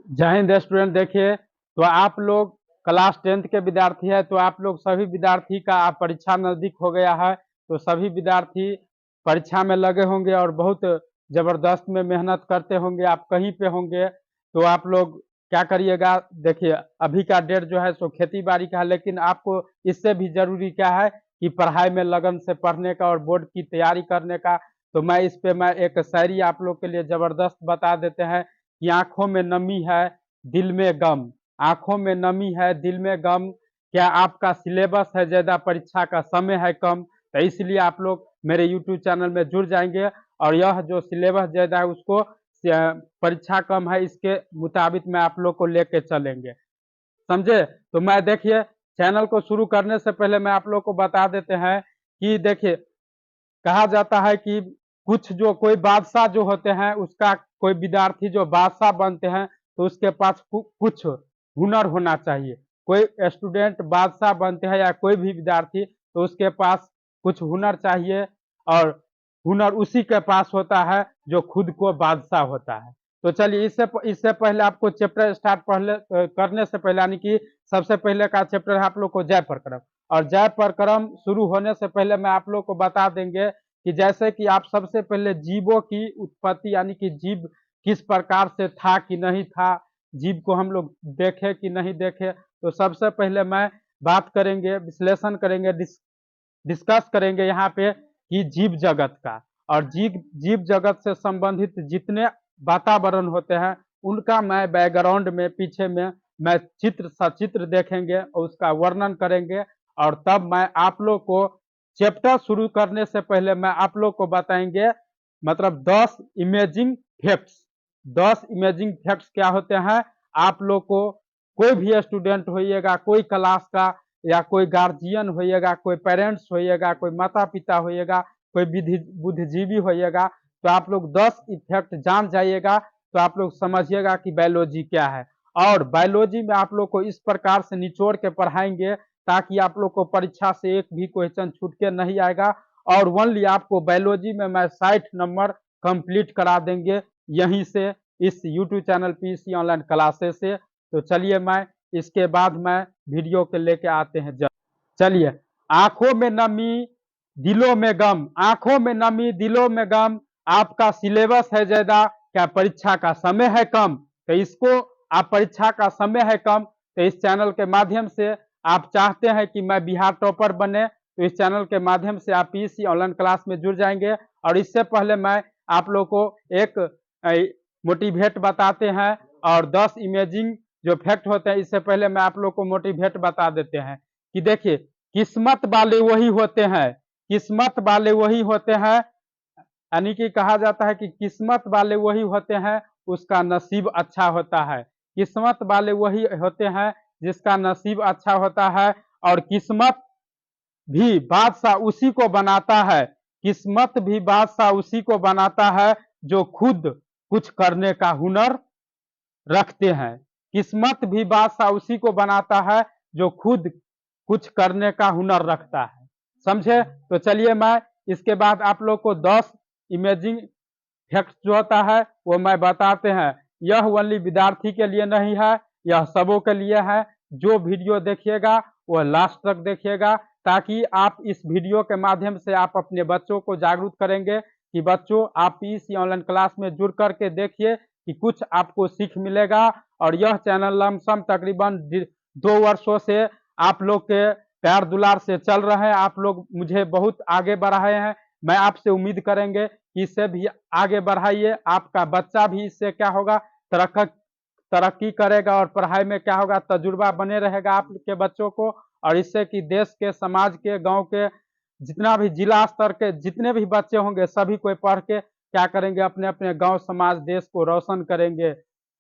जय हिंद स्टूडेंट। देखिए, तो आप लोग क्लास 10th के विद्यार्थी है, तो आप लोग सभी विद्यार्थी का आप परीक्षा नजदीक हो गया है, तो सभी विद्यार्थी परीक्षा में लगे होंगे और बहुत जबरदस्त में मेहनत करते होंगे। आप कहीं पे होंगे तो आप लोग क्या करिएगा। देखिए, अभी का डेट जो है सो खेती बाड़ी का है, लेकिन आपको इससे भी जरूरी क्या है कि पढ़ाई में लगन से पढ़ने का और बोर्ड की तैयारी करने का। तो मैं इस पे मैं एक शायरी आप लोग के लिए जबरदस्त बता देते हैं कि आंखों में नमी है, दिल में गम। आंखों में नमी है, दिल में गम। क्या आपका सिलेबस है ज्यादा, परीक्षा का समय है कम। तो इसलिए आप लोग मेरे यूट्यूब चैनल में जुड़ जाएंगे और यह जो सिलेबस ज्यादा है उसको परीक्षा कम है इसके मुताबिक मैं आप लोग को लेके चलेंगे, समझे। तो मैं देखिए, चैनल को शुरू करने से पहले मैं आप लोग को बता देते हैं कि देखिए, कहा जाता है कि कुछ जो कोई बादशाह जो होते हैं, उसका कोई विद्यार्थी जो बादशाह बनते हैं तो उसके पास कुछ हुनर होना चाहिए। कोई स्टूडेंट बादशाह बनते हैं या कोई भी विद्यार्थी, तो उसके पास कुछ हुनर चाहिए और हुनर उसी के पास होता है जो खुद को बादशाह होता है। तो चलिए, इससे इससे पहले आपको चैप्टर स्टार्ट पहले करने से पहले, यानी कि सबसे पहले का चैप्टर है आप लोग को जय प्रक्रम। और जय प्रक्रम शुरू होने से पहले मैं आप लोग को बता देंगे कि जैसे कि आप सबसे पहले जीवों की उत्पत्ति, यानी कि जीव किस प्रकार से था कि नहीं था, जीव को हम लोग देखे कि नहीं देखे। तो सबसे पहले मैं बात करेंगे, विश्लेषण करेंगे, डिस्कस करेंगे यहाँ पे कि जीव जगत का। और जीव जीव जगत से संबंधित जितने वातावरण होते हैं उनका मैं बैकग्राउंड में पीछे में मैं चित्र सचित्र देखेंगे और उसका वर्णन करेंगे। और तब मैं आप लोग को चैप्टर शुरू करने से पहले मैं आप लोग को बताएंगे, मतलब 10 इमेजिंग फैक्ट्स। 10 इमेजिंग फैक्ट्स क्या होते हैं, आप लोग को कोई भी स्टूडेंट होइएगा, कोई क्लास का या कोई गार्जियन होइएगा, कोई पेरेंट्स होइएगा, कोई माता पिता होइएगा, कोई बुद्धिजीवी होइएगा, तो आप लोग 10 इफेक्ट जान जाइएगा। तो आप लोग समझिएगा कि बायोलॉजी क्या है। और बायोलॉजी में आप लोग को इस प्रकार से निचोड़ के पढ़ाएंगे ताकि आप लोग को परीक्षा से एक भी क्वेश्चन छूट के नहीं आएगा। और ओनली आपको बायोलॉजी में मैं 60 नंबर कंप्लीट करा देंगे यहीं से, इस YouTube channel PC online classes से। तो चलिए, मैं इसके बाद मैं वीडियो के लेके आते हैं। चलिए, आंखों में नमी दिलों में गम। आंखों में नमी दिलों में गम, आपका सिलेबस है ज्यादा, क्या परीक्षा का समय है कम। तो इसको, आप परीक्षा का समय है कम, तो इस चैनल के माध्यम से आप चाहते हैं कि मैं बिहार टॉपर बने, तो इस चैनल के माध्यम से आप पीसी ऑनलाइन क्लास में जुड़ जाएंगे। और इससे पहले मैं आप लोग को एक मोटिवेट बताते हैं और 10 इमेजिंग जो फैक्ट होते हैं, इससे पहले मैं आप लोग को मोटिवेट बता देते हैं कि देखिए, किस्मत वाले वही होते हैं, किस्मत वाले वही होते हैं। यानी कि कहा जाता है कि किस्मत वाले वही होते हैं उसका नसीब अच्छा होता है। किस्मत वाले वही होते हैं जिसका नसीब अच्छा होता है। और किस्मत भी बादशाह उसी को बनाता है, किस्मत भी बादशाह उसी को बनाता है जो खुद कुछ करने का हुनर रखते हैं। किस्मत भी बादशाह उसी को बनाता है जो खुद कुछ करने का हुनर रखता है, समझे। तो चलिए, मैं इसके बाद आप लोग को 10 इमेजिंग फैक्ट जो होता है वो मैं बताते हैं। यह ओनली विद्यार्थी के लिए नहीं है, यह सबों के लिए है। जो वीडियो देखिएगा वह लास्ट तक देखिएगा, ताकि आप इस वीडियो के माध्यम से आप अपने बच्चों को जागरूक करेंगे कि बच्चों, आप इस ऑनलाइन क्लास में जुड़ करके देखिए कि कुछ आपको सीख मिलेगा। और यह चैनल लमसम तकरीबन 2 वर्षों से आप लोग के प्यार दुलार से चल रहे हैं। आप लोग मुझे बहुत आगे बढ़ाए हैं, मैं आपसे उम्मीद करेंगे कि इससे भी आगे बढ़ाइए। आपका बच्चा भी इससे क्या होगा, तरक्की करेगा और पढ़ाई में क्या होगा, तजुर्बा बने रहेगा आपके बच्चों को। और इससे कि देश के, समाज के, गांव के जितना भी जिला स्तर के जितने भी बच्चे होंगे सभी कोई पढ़ के क्या करेंगे, अपने अपने गांव समाज देश को रोशन करेंगे,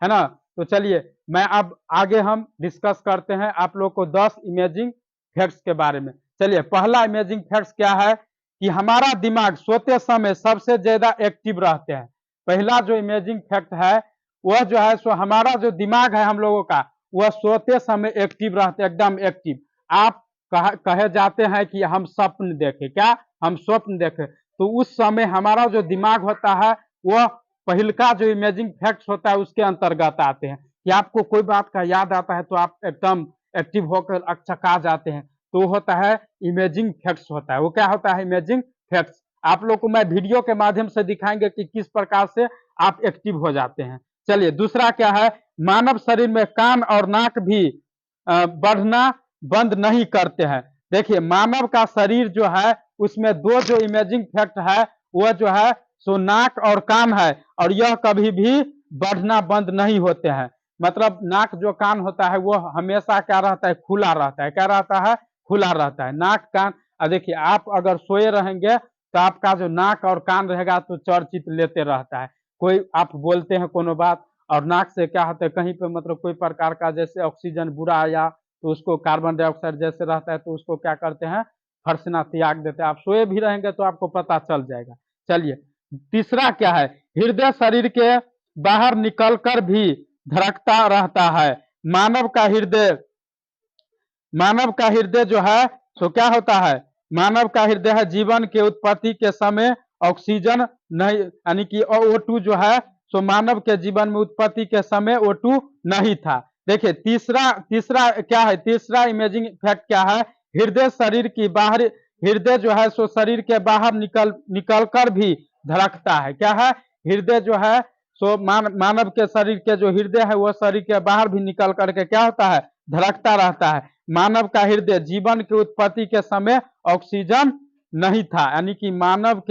है ना। तो चलिए, मैं अब आगे हम डिस्कस करते हैं आप लोग को 10 इमेजिंग फैक्ट्स के बारे में। चलिए, पहला इमेजिंग फैक्ट्स क्या है कि हमारा दिमाग सोते समय सबसे ज्यादा एक्टिव रहते हैं। पहला जो इमेजिंग फैक्ट है वह जो है सो हमारा जो दिमाग है हम लोगों का, वह सोते समय एक्टिव रहते, एकदम एक्टिव। आप कहे जाते हैं कि हम स्वप्न देखे, क्या हम स्वप्न देखे, तो उस समय हमारा जो दिमाग होता है वह पहिलका जो इमेजिंग फैक्ट्स होता है उसके अंतर्गत आते हैं। कि आपको कोई बात का याद आता है तो आप एकदम एक्टिव होकर अचका जाते हैं, तो होता है इमेजिंग फैक्ट्स होता है। वो क्या होता है? Imaging facts. आप लोग को मैं वीडियो के माध्यम से दिखाएंगे कि किस प्रकार से आप एक्टिव हो जाते हैं। चलिए दूसरा क्या है? मानव शरीर में कान और नाक भी बढ़ना बंद नहीं करते हैं। देखिए मानव का शरीर जो है उसमें दो जो इमेजिंग फैक्ट है वो जो है सो नाक और कान है, और यह कभी भी बढ़ना बंद नहीं होते हैं। मतलब नाक जो कान होता है वो हमेशा क्या रहता है? खुला रहता है। क्या रहता है? खुला रहता है नाक कान। देखिए आप अगर सोए रहेंगे तो आपका जो नाक और कान रहेगा तो चर्चित लेते रहता है। कोई आप बोलते हैं कोनो बात और नाक से क्या होता है कहीं पे मतलब कोई प्रकार का जैसे ऑक्सीजन बुरा आया तो उसको कार्बन डाइऑक्साइड जैसे रहता है तो उसको क्या करते हैं? फर्सना त्याग देते हैं। आप सोए भी रहेंगे तो आपको पता चल जाएगा। चलिए तीसरा क्या है? हृदय शरीर के बाहर निकलकर भी धड़कता रहता है। मानव का हृदय मानव का हृदय जो है सो क्या होता है? मानव का हृदय है जीवन के उत्पत्ति के समय ऑक्सीजन नहीं, यानी कि O2 जो है सो मानव के जीवन में उत्पत्ति के समय O2 नहीं था। देखिए तीसरा तीसरा क्या है? तीसरा इमेजिंग फैक्ट क्या है? हृदय शरीर की बाहर हृदय जो है सो शरीर के बाहर निकल कर भी धड़कता है। क्या है? हृदय जो है सो मानव के शरीर के जो हृदय है वो शरीर के बाहर भी निकल करके क्या होता है? धड़कता रहता है। मानव का हृदय जीवन की उत्पत्ति के समय ऑक्सीजन नहीं था, यानी कि मानव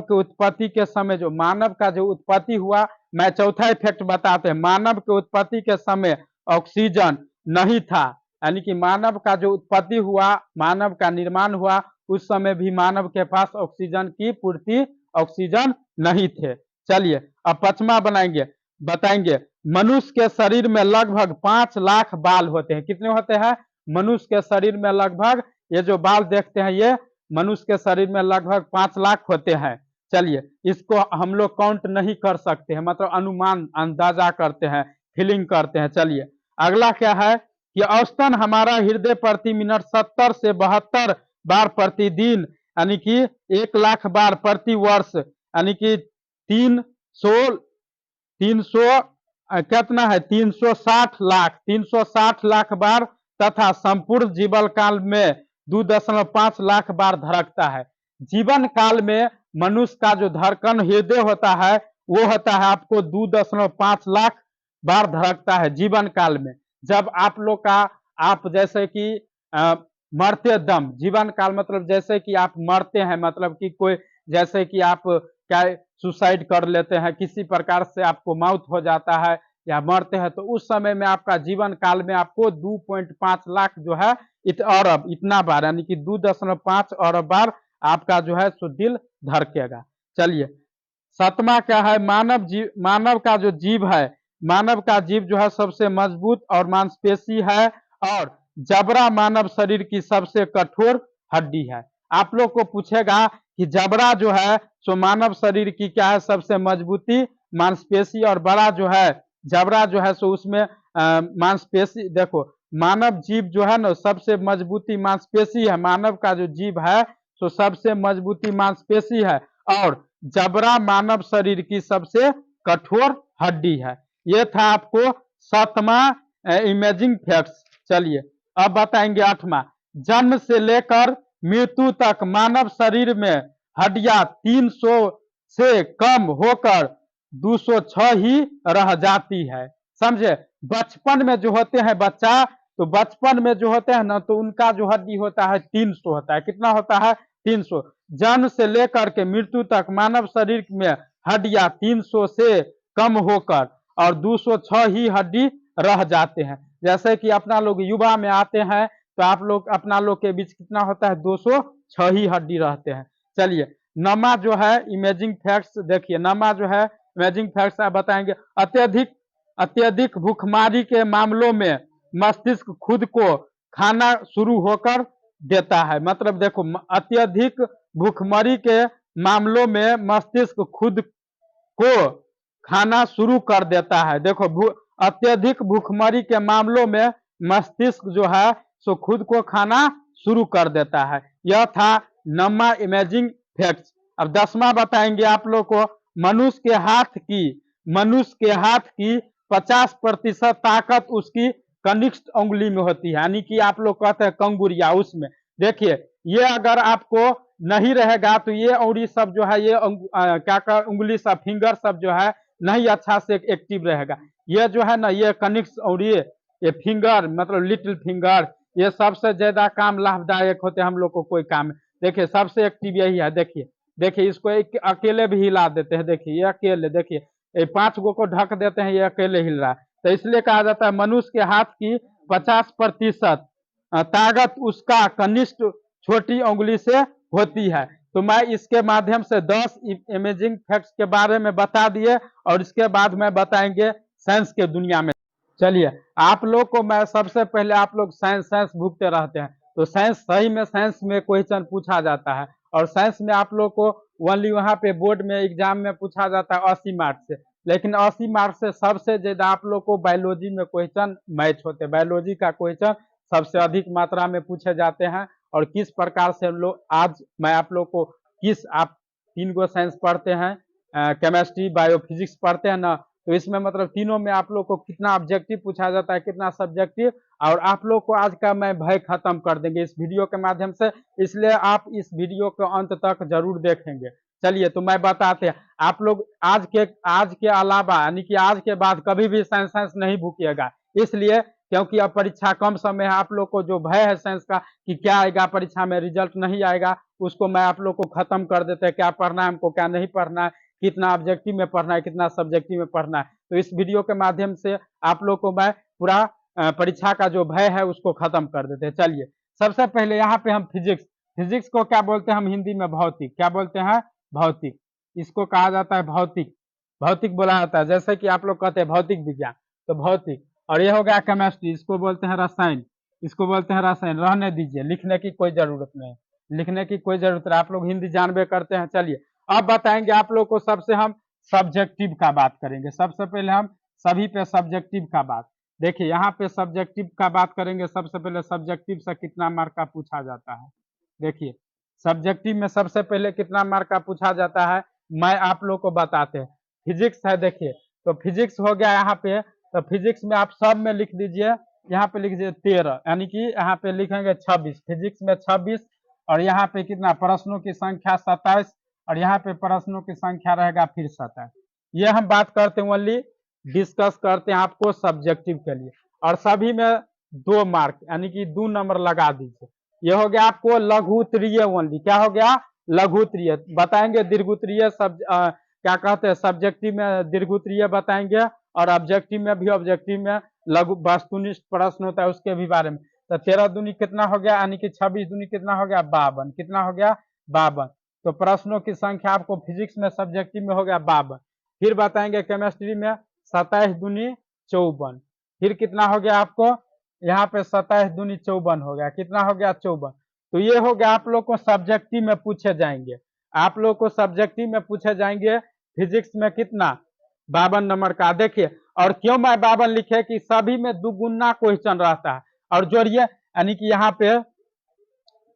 के उत्पत्ति के समय जो मानव का जो उत्पत्ति हुआ, मैं चौथा इफेक्ट बताते हैं। मानव के उत्पत्ति के समय ऑक्सीजन नहीं था, यानी कि मानव का जो उत्पत्ति हुआ, मानव का निर्माण हुआ, उस समय भी मानव के पास ऑक्सीजन की पूर्ति ऑक्सीजन नहीं थे। चलिए अब पांचवा बताएंगे। मनुष्य के शरीर में लगभग 5 लाख बाल होते हैं। कितने होते हैं? मनुष्य के शरीर में लगभग, ये जो बाल देखते हैं ये मनुष्य के शरीर में लगभग 5 लाख होते हैं। चलिए इसको हम लोग काउंट नहीं कर सकते हैं, मतलब अनुमान अंदाजा करते हैं, फीलिंग करते हैं। चलिए अगला क्या है कि औसतन हमारा हृदय प्रति मिनट 70 से 72 बार प्रतिदिन, यानी कि 1 लाख बार प्रति वर्ष, यानी कि 300 कितना है? 360 लाख बार तथा संपूर्ण जीवन काल में 2.5 लाख बार धड़कता है। जीवन काल में मनुष्य का जो धड़कन हृदय होता है वो होता है आपको 2.5 लाख बार धड़कता है जीवन काल में। जब आप लोग का आप जैसे कि मरते दम, जीवन काल मतलब जैसे कि आप मरते हैं, मतलब कि कोई जैसे कि आप क्या सुसाइड कर लेते हैं, किसी प्रकार से आपको मौत हो जाता है या मरते हैं, तो उस समय में आपका जीवन काल में आपको 2.5 लाख जो है अरब इतना बार, यानी कि 2.5 अरब बार आपका जो है सो दिल धड़केगा। चलिए सातवां क्या है? मानव का जो जीव है, मानव का जीव जो है सबसे मजबूत और मांसपेशी है, और जबड़ा मानव शरीर की सबसे कठोर हड्डी है। आप लोग को पूछेगा कि जबड़ा जो है सो मानव शरीर की क्या है? सबसे मजबूती मांसपेशी, और बड़ा जो है जबड़ा जो है सो उसमें मांसपेशी। देखो मानव जीव जो है ना सबसे मजबूती मांसपेशी है, मानव का जो जीव है सो सबसे मजबूती मांसपेशी है, और जबड़ा मानव शरीर की सबसे कठोर हड्डी है। ये था आपको 7वां इमेजिंग फैक्ट्स। चलिए अब बताएंगे 8वां। जन्म से लेकर मृत्यु तक मानव शरीर में हड्डियां 300 से कम होकर 206 ही रह जाती है। समझे? बचपन में जो होते हैं बच्चा, तो बचपन में जो होते हैं ना तो उनका जो हड्डी होता है 300 होता है। कितना होता है? 300। जन्म से लेकर के मृत्यु तक मानव शरीर में हड्डियां 300 से कम होकर और 206 ही हड्डी रह जाते हैं। जैसे कि अपना लोग युवा में आते हैं तो आप लोग अपना लोग के बीच कितना होता है? 206 ही हड्डी रहते हैं। चलिए नमा जो है इमेजिंग फैक्ट्स, देखिए नमा जो है इमेजिंग फैक्ट्स आप बताएंगे। अत्यधिक भूखमरी के मामलों में मस्तिष्क खुद को खाना शुरू होकर देता है। मतलब देखो अत्यधिक भूखमरी के मामलों में मस्तिष्क खुद को खाना शुरू कर देता है। देखो अत्यधिक भूखमरी के मामलों में मस्तिष्क जो है सो खुद को खाना शुरू कर देता है। यह था नमा इमेजिंग फैक्ट्स। अब 10वां बताएंगे आप लोग को। मनुष्य के हाथ की 50% ताकत उसकी कनिष्ठ उंगली में होती है, यानी कि आप लोग कहते हैं कंगुरिया, उसमें देखिए ये अगर आपको नहीं रहेगा तो ये उंगली सब जो है, ये क्या कर उंगली सब, फिंगर सब जो है नहीं अच्छा से एक्टिव रहेगा। ये जो है ना, ये कनिष्ठ उंगली, ये फिंगर मतलब लिटिल फिंगर, ये सबसे ज्यादा काम लाभदायक होते हैं हम लोग को कोई काम में। देखिए सबसे एक्टिव यही है, देखिए देखिए इसको एक अकेले भी हिला देते हैं, देखिए ये अकेले, देखिए ये 5 गो को ढक देते हैं, ये अकेले हिल रहा है। तो इसलिए कहा जाता है मनुष्य के हाथ की 50% ताकत उसका कनिष्ठ छोटी उंगली से होती है। तो मैं इसके माध्यम से 10 इमेजिंग फैक्ट्स के बारे में बता दिए, और इसके बाद में बताएंगे साइंस के दुनिया में। चलिए आप लोग को मैं सबसे पहले, आप लोग साइंस साइंस भूखते रहते हैं, तो साइंस सही में साइंस में क्वेश्चन पूछा जाता है, और साइंस में आप लोग को ओनली वहां पे बोर्ड में एग्जाम में पूछा जाता है 80 मार्क्स से, लेकिन 80 मार्क्स से सबसे ज्यादा आप लोग को बायोलॉजी में क्वेश्चन मैच होते हैं। बायोलॉजी का क्वेश्चन सबसे अधिक मात्रा में पूछे जाते हैं। और किस प्रकार से हम लोग, आज मैं आप लोग को आप 3 गो साइंस पढ़ते हैं, केमिस्ट्री बायो फिजिक्स पढ़ते हैं ना, तो इसमें मतलब तीनों में आप लोग को कितना ऑब्जेक्टिव पूछा जाता है, कितना सब्जेक्टिव, और आप लोग को आज का मैं भय खत्म कर देंगे इस वीडियो के माध्यम से, इसलिए आप इस वीडियो को अंत तक जरूर देखेंगे। चलिए तो मैं बताते हैं, आप लोग आज के अलावा यानी कि आज के बाद कभी भी साइंस साइंस नहीं भूकिएगा, इसलिए क्योंकि अब परीक्षा कम समय है। आप लोग को जो भय है साइंस का कि क्या आएगा परीक्षा में, रिजल्ट नहीं आएगा, उसको मैं आप लोग को खत्म कर देते हैं। क्या पढ़ना है हमको, क्या नहीं पढ़ना है, कितना ऑब्जेक्टिव में पढ़ना है, कितना सब्जेक्टिव में पढ़ना है। तो इस वीडियो के माध्यम से आप लोग को मैं पूरा परीक्षा का जो भय है उसको खत्म कर देते हैं। चलिए सबसे पहले यहाँ पे हम फिजिक्स को क्या बोलते हैं हम हिंदी में, भौतिक। क्या बोलते हैं, भौतिक। इसको कहा जाता है भौतिक, भौतिक बोला जाता है। जैसे कि आप लोग कहते हैं भौतिक विज्ञान, तो भौतिक। और ये हो गया केमिस्ट्री, इसको बोलते हैं रसायन, इसको बोलते हैं रसायन। रहने दीजिए, लिखने की कोई जरूरत नहीं, लिखने की कोई जरूरत नहीं, आप लोग हिंदी जानबे करते हैं। चलिए अब बताएंगे आप लोग को, सबसे हम सब्जेक्टिव का बात करेंगे। सबसे पहले हम सभी पे सब्जेक्टिव का बात, देखिए यहाँ पे सब्जेक्टिव का बात करेंगे। सबसे पहले सब्जेक्टिव से कितना मार्क का पूछा जाता है, देखिए सब्जेक्टिव में सबसे पहले कितना मार्क का पूछा जाता है, मैं आप लोग को बताते हैं। फिजिक्स है, देखिए तो फिजिक्स हो गया यहाँ पे, तो फिजिक्स में आप सब में लिख दीजिए, यहाँ पे लिख दीजिए 13, यानी कि यहाँ पे लिखेंगे 26, फिजिक्स में 26। और यहाँ पे कितना, प्रश्नों की संख्या 27, और यहाँ पे प्रश्नों की संख्या रहेगा फिर 27। ये हम बात करते हैं, ओनली डिस्कस करते हैं आपको सब्जेक्टिव के लिए। और सभी में 2 मार्क यानी कि 2 नंबर लगा दीजिए। ये हो गया आपको लघुत्तरीय ओनली, क्या हो गया, लघुत्तरीय। बताएंगे दीर्घोत्तरीय क्या कहते हैं, सब्जेक्टिव में दीर्घोत्तरीय बताएंगे, और ऑब्जेक्टिव में भी, ऑब्जेक्टिव में लघु वस्तुनिष्ठ प्रश्न होता है उसके भी बारे में। तो 13 दूनी कितना हो गया, यानी कि 26 दूनी कितना हो गया, 52। कितना हो गया, 52। तो प्रश्नों की संख्या आपको फिजिक्स में सब्जेक्टिव में हो गया 52। फिर बताएंगे केमिस्ट्री में 27 दूनी 54। फिर कितना हो गया आपको, यहाँ पे 27 दूनी 54 हो गया, कितना हो गया, 54। तो ये हो गया आप लोग को सब्जेक्टिव में पूछे जाएंगे, आप लोग को सब्जेक्टिव में पूछे जाएंगे। फिजिक्स में कितना, 52 नंबर का। देखिए और क्यों मैं 52 लिखे कि सभी में दुगुना क्वेश्चन रहता है। और जोड़िए, यानी कि यहाँ पे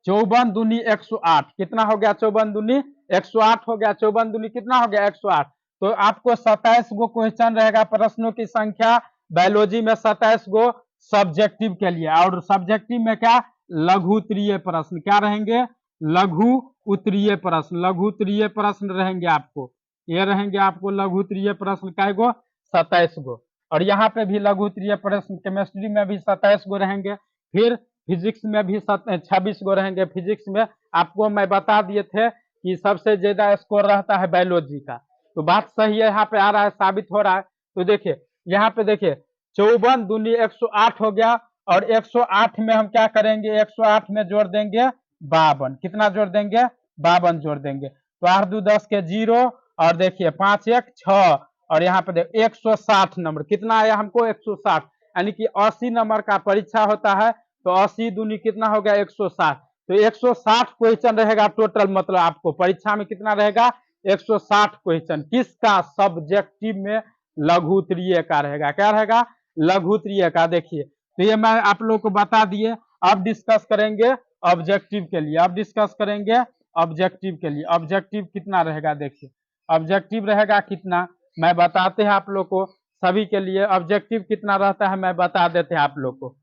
54 दूनी 108, कितना हो गया, 54 दूनी 108 हो गया, 54 दूनी कितना हो गया, 108। तो आपको 27 गो क्वेश्चन रहेगा, प्रश्नों की संख्या बायोलॉजी में 27 गो सब्जेक्टिव के लिए। और सब्जेक्टिव में क्या, लघु उत्तरीय प्रश्न, क्या रहेंगे, लघु उत्तरीय प्रश्न, लघु उत्तरीय प्रश्न रहेंगे आपको। ये रहेंगे आपको लघु उत्तरीय प्रश्न, कै गो, 27 गो। और यहाँ पे भी लघु उत्तरीय प्रश्न, केमिस्ट्री में भी 27 गो रहेंगे। फिर फिजिक्स में भी 26 गो रहेंगे। फिजिक्स में आपको मैं बता दिए थे कि सबसे ज्यादा स्कोर रहता है बायोलॉजी का, तो बात सही है, यहाँ पे आ रहा है, साबित हो रहा है। तो देखिए यहाँ पे देखिए 54 दूनी 108 हो गया, और 108 में हम क्या करेंगे, 108 में जोड़ देंगे 52। कितना जोड़ देंगे, 52 जोड़ देंगे। तो 8 2 10 के 0, और देखिए 5 1 6, और यहाँ पे देखिए 160 नंबर। कितना आया हमको, 160, यानी कि 80 नंबर का परीक्षा होता है। तो 80 दूनी कितना हो गया, 160। तो 160 क्वेश्चन रहेगा टोटल, मतलब आपको परीक्षा में कितना रहेगा, 160 क्वेश्चन। किसका, सब्जेक्टिव में लघु उत्तरीय का रहेगा, क्या रहेगा, लघु उत्तरीय का। देखिए तो ये मैं आप लोग को बता दिए। अब डिस्कस करेंगे ऑब्जेक्टिव के लिए, अब डिस्कस करेंगे ऑब्जेक्टिव के लिए। ऑब्जेक्टिव कितना रहेगा, देखिए ऑब्जेक्टिव रहेगा कितना, मैं बताते हैं आप लोग को। सभी के लिए ऑब्जेक्टिव कितना रहता है मैं बता देते हैं आप लोग को।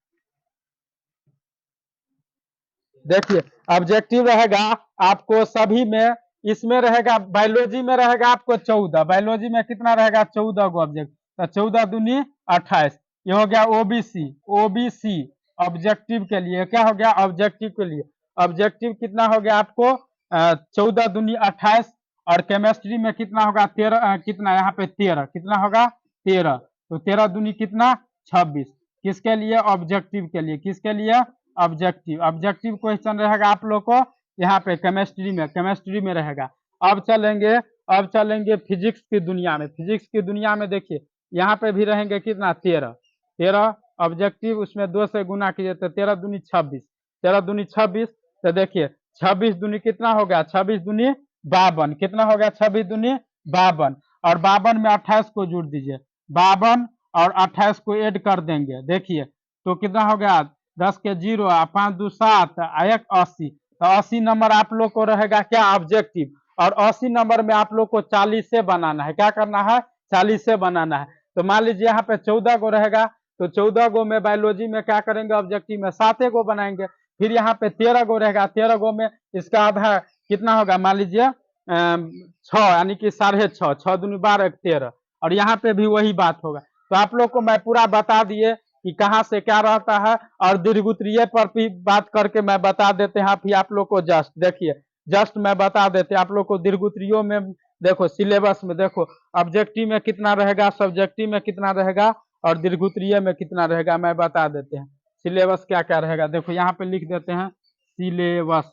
देखिए ऑब्जेक्टिव रहेगा आपको सभी में, इसमें रहेगा बायोलॉजी में रहेगा आपको 14, बायोलॉजी में कितना रहेगा 14 गो ऑब्जेक्ट, तो 14 दूनी 28, ये हो गया ओबीसी, ओबीसी ऑब्जेक्टिव के लिए क्या हो गया ऑब्जेक्टिव के लिए, ऑब्जेक्टिव कितना हो गया आपको 14 दूनी 28, और केमिस्ट्री में कितना होगा 13, कितना यहाँ पे 13, कितना होगा 13, तो 13 दूनी कितना 26, किसके लिए ऑब्जेक्टिव के लिए, किसके लिए ऑब्जेक्टिव, ऑब्जेक्टिव क्वेश्चन रहेगा आप लोग को यहाँ पे केमिस्ट्री में, केमिस्ट्री में रहेगा। अब चलेंगे फिजिक्स की दुनिया में, फिजिक्स की दुनिया में देखिए यहाँ पे भी रहेंगे कितना 13, 13 ऑब्जेक्टिव, उसमें 2 से गुना कीजिए तो 13 दूनी 26, 13 दूनी 26, तो देखिए 26 दूनी कितना हो गया 26 दूनी 52, कितना हो गया 26 दूनी 52, और 52 में 28 को जोड़ दीजिए, 52 और 28 को ऐड कर देंगे, देखिए तो कितना हो गया 10 के 0, 5 2 7, 1 80, तो 80 नंबर आप लोग को रहेगा क्या ऑब्जेक्टिव, और 80 नंबर में आप लोग को 40 से बनाना है, क्या करना है 40 से बनाना है। तो मान लीजिए यहाँ पे 14 गो रहेगा, तो 14 गो में बायोलॉजी में क्या करेंगे ऑब्जेक्टिव में 7 गो बनाएंगे, फिर यहाँ पे 13 गो रहेगा, 13 गो में इसका आधा कितना होगा मान लीजिए 6, यानी कि 6.5, 6 दूनी 12, 13, और यहाँ पे भी वही बात होगा। तो आप लोग को मैं पूरा बता दिए कि कहाँ से क्या रहता है, और दीर्घउत्तरीय पर भी बात करके मैं बता देते हैं फिर आप लोग को, जस्ट देखिए जस्ट मैं बता देते आप लोग को दीर्घउत्तरीयों में, देखो सिलेबस में देखो ऑब्जेक्टिव में कितना रहेगा, सब्जेक्टिव में कितना रहेगा, और दीर्घउत्तरीय में कितना रहेगा मैं बता देते हैं। सिलेबस क्या क्या रहेगा देखो यहाँ पे लिख देते हैं सिलेबस,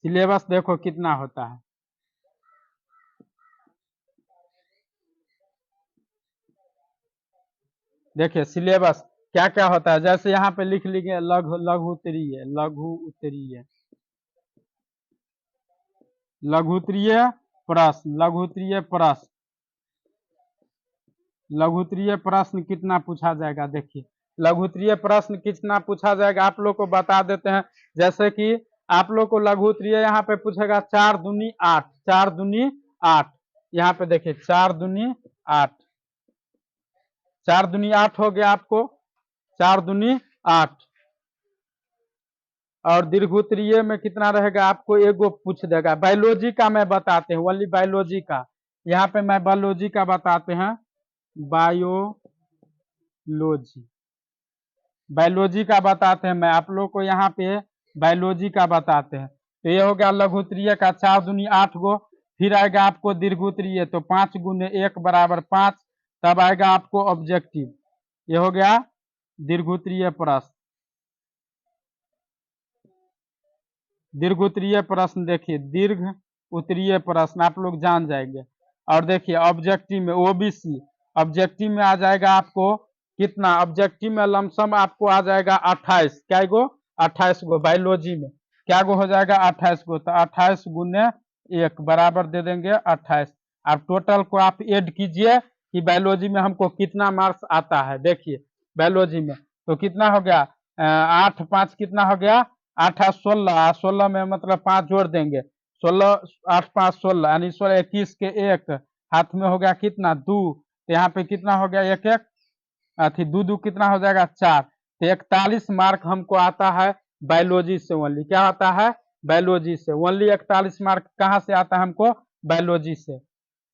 सिलेबस देखो कितना होता है, देखिए सिलेबस क्या क्या होता है, जैसे यहाँ पे लिख लीजिए लघु लघु उत्तरीय, लघु उत्तरीय, लघुत्तरीय प्रश्न, लघुत्तरीय प्रश्न, लघुत्तरीय प्रश्न कितना पूछा जाएगा, देखिए लघुत्तरीय प्रश्न कितना पूछा जाएगा आप लोग को बता देते हैं। जैसे कि आप लोग को लघुत्तरीय यहाँ पे पूछेगा 4 दूनी 8, 4 दूनी 8, यहाँ पे देखिए 4 दूनी 8, 4 दूनी 8 हो गया आपको, 4 दूनी 8, और दीर्घउत्तरीय में कितना रहेगा आपको एगो पूछ देगा। बायोलॉजी का मैं बताते हैं, ओनली बायोलॉजी का, यहाँ पे मैं बायोलॉजी का बताते हैं, बायोलॉजी, बायोलॉजी का बताते हैं मैं आप लोग को, यहाँ पे बायोलॉजी का बताते हैं। तो ये हो गया लघुत्तरीय का 4 दूनी 8 गो, फिर आएगा आपको दीर्घउत्तरीय, तो 5 गुने 1 बराबर 5, तब आएगा आपको ऑब्जेक्टिव, ये हो गया दीर्घउत्तरीय प्रश्न, दीर्घउत्तरीय प्रश्न, देखिए दीर्घ उत्तरीय प्रश्न आप लोग जान जाएंगे। और देखिए ऑब्जेक्टिव में ओबीसी, ऑब्जेक्टिव में आ जाएगा आपको कितना, ऑब्जेक्टिव में लमसम आपको आ जाएगा 28, क्या गो 28 गो, बायोलॉजी में क्या गो हो जाएगा 28 गो, तो 28 गुने 1 बराबर दे देंगे 28, अब टोटल को आप ऐड कीजिए कि बायोलॉजी में हमको कितना मार्क्स आता है। देखिए बायोलॉजी में तो कितना हो गया 8 5 कितना हो गया 8 8 16, 16 में मतलब 5 जोड़ देंगे, 16 8 5 16, यानी 16 21 के 1 हाथ में हो गया कितना 2, तो यहाँ पे कितना हो गया 1 1 अथी 2 2 कितना हो जाएगा 4, तो 41 मार्क हमको आता है बायोलॉजी से ओनली, क्या आता है बायोलॉजी से ओनली 41 मार्क कहाँ से आता है हमको बायोलॉजी से।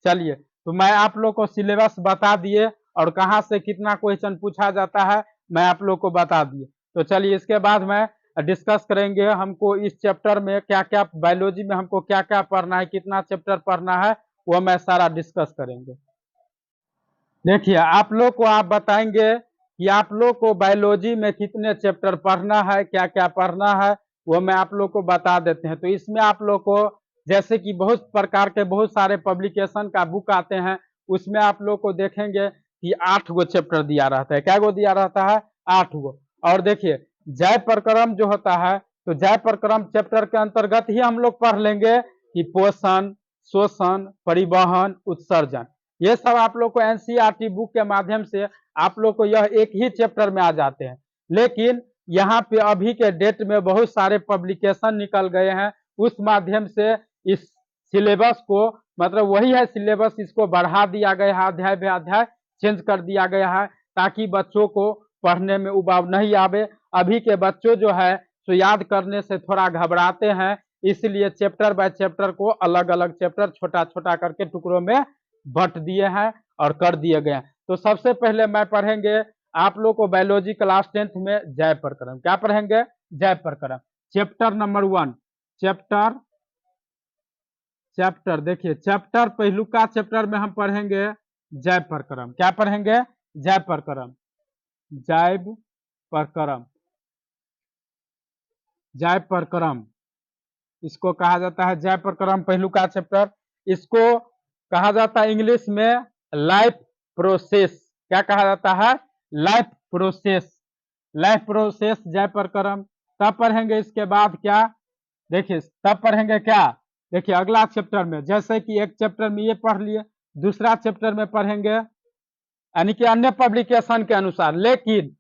चलिए तो मैं आप लोग को सिलेबस बता दिए, और कहाँ से कितना क्वेश्चन पूछा जाता है मैं आप लोग को बता दिए। तो चलिए इसके बाद मैं डिस्कस करेंगे हमको इस चैप्टर में क्या क्या, बायोलॉजी में हमको क्या क्या पढ़ना है, कितना चैप्टर पढ़ना है, वो मैं सारा डिस्कस करेंगे। देखिए आप लोग को आप बताएंगे कि आप लोग को बायोलॉजी में कितने चैप्टर पढ़ना है, क्या क्या पढ़ना है, वो मैं आप लोग को बता देते हैं। तो इसमें आप लोग को जैसे कि बहुत प्रकार के बहुत सारे पब्लिकेशन का बुक आते हैं, उसमें आप लोग को देखेंगे कि 8 गो चैप्टर दिया रहता है, क्या गो दिया रहता है 8 गो। और देखिए जय प्रक्रम जो होता है, तो जय प्रक्रम चैप्टर के अंतर्गत ही हम लोग पढ़ लेंगे कि पोषण, शोषण, परिवहन, उत्सर्जन, ये सब आप लोग को एनसीईआरटी बुक के माध्यम से आप लोग को यह एक ही चैप्टर में आ जाते हैं। लेकिन यहाँ पे अभी के डेट में बहुत सारे पब्लिकेशन निकल गए हैं, उस माध्यम से इस सिलेबस को, मतलब वही है सिलेबस, इसको बढ़ा दिया गया है, अध्याय बे अध्याय चेंज कर दिया गया है, ताकि बच्चों को पढ़ने में उबाऊ नहीं आवे। अभी के बच्चों जो है तो याद करने से थोड़ा घबराते हैं, इसलिए चैप्टर बाय चैप्टर को अलग अलग चैप्टर छोटा छोटा करके टुकड़ों में बंट दिए हैं और कर दिए गए हैं। तो सबसे पहले मैं पढ़ेंगे आप लोग को बायोलॉजी क्लास 10th में जय प्रकरण। क्या पढ़ेंगे? जय प्रकरण, चैप्टर नंबर 1। चैप्टर देखिए, चैप्टर पहलुका चैप्टर में हम पढ़ेंगे जय प्रकरण। क्या पढ़ेंगे? जय प्रकरण, जैव प्रकरण, जय प्रकरण इसको कहा जाता है। जय प्रकरण पहलुका चैप्टर, इसको कहा जाता है इंग्लिश में लाइफ प्रोसेस। क्या कहा जाता है? लाइफ प्रोसेस, लाइफ प्रोसेस जय प्रकरण। तब पढ़ेंगे इसके बाद क्या? देखिए तब पढ़ेंगे क्या? देखिए अगला चैप्टर में, जैसे कि एक चैप्टर में ये पढ़ लिए, दूसरा चैप्टर में पढ़ेंगे यानी कि अन्य पब्लिकेशन के अनुसार, लेकिन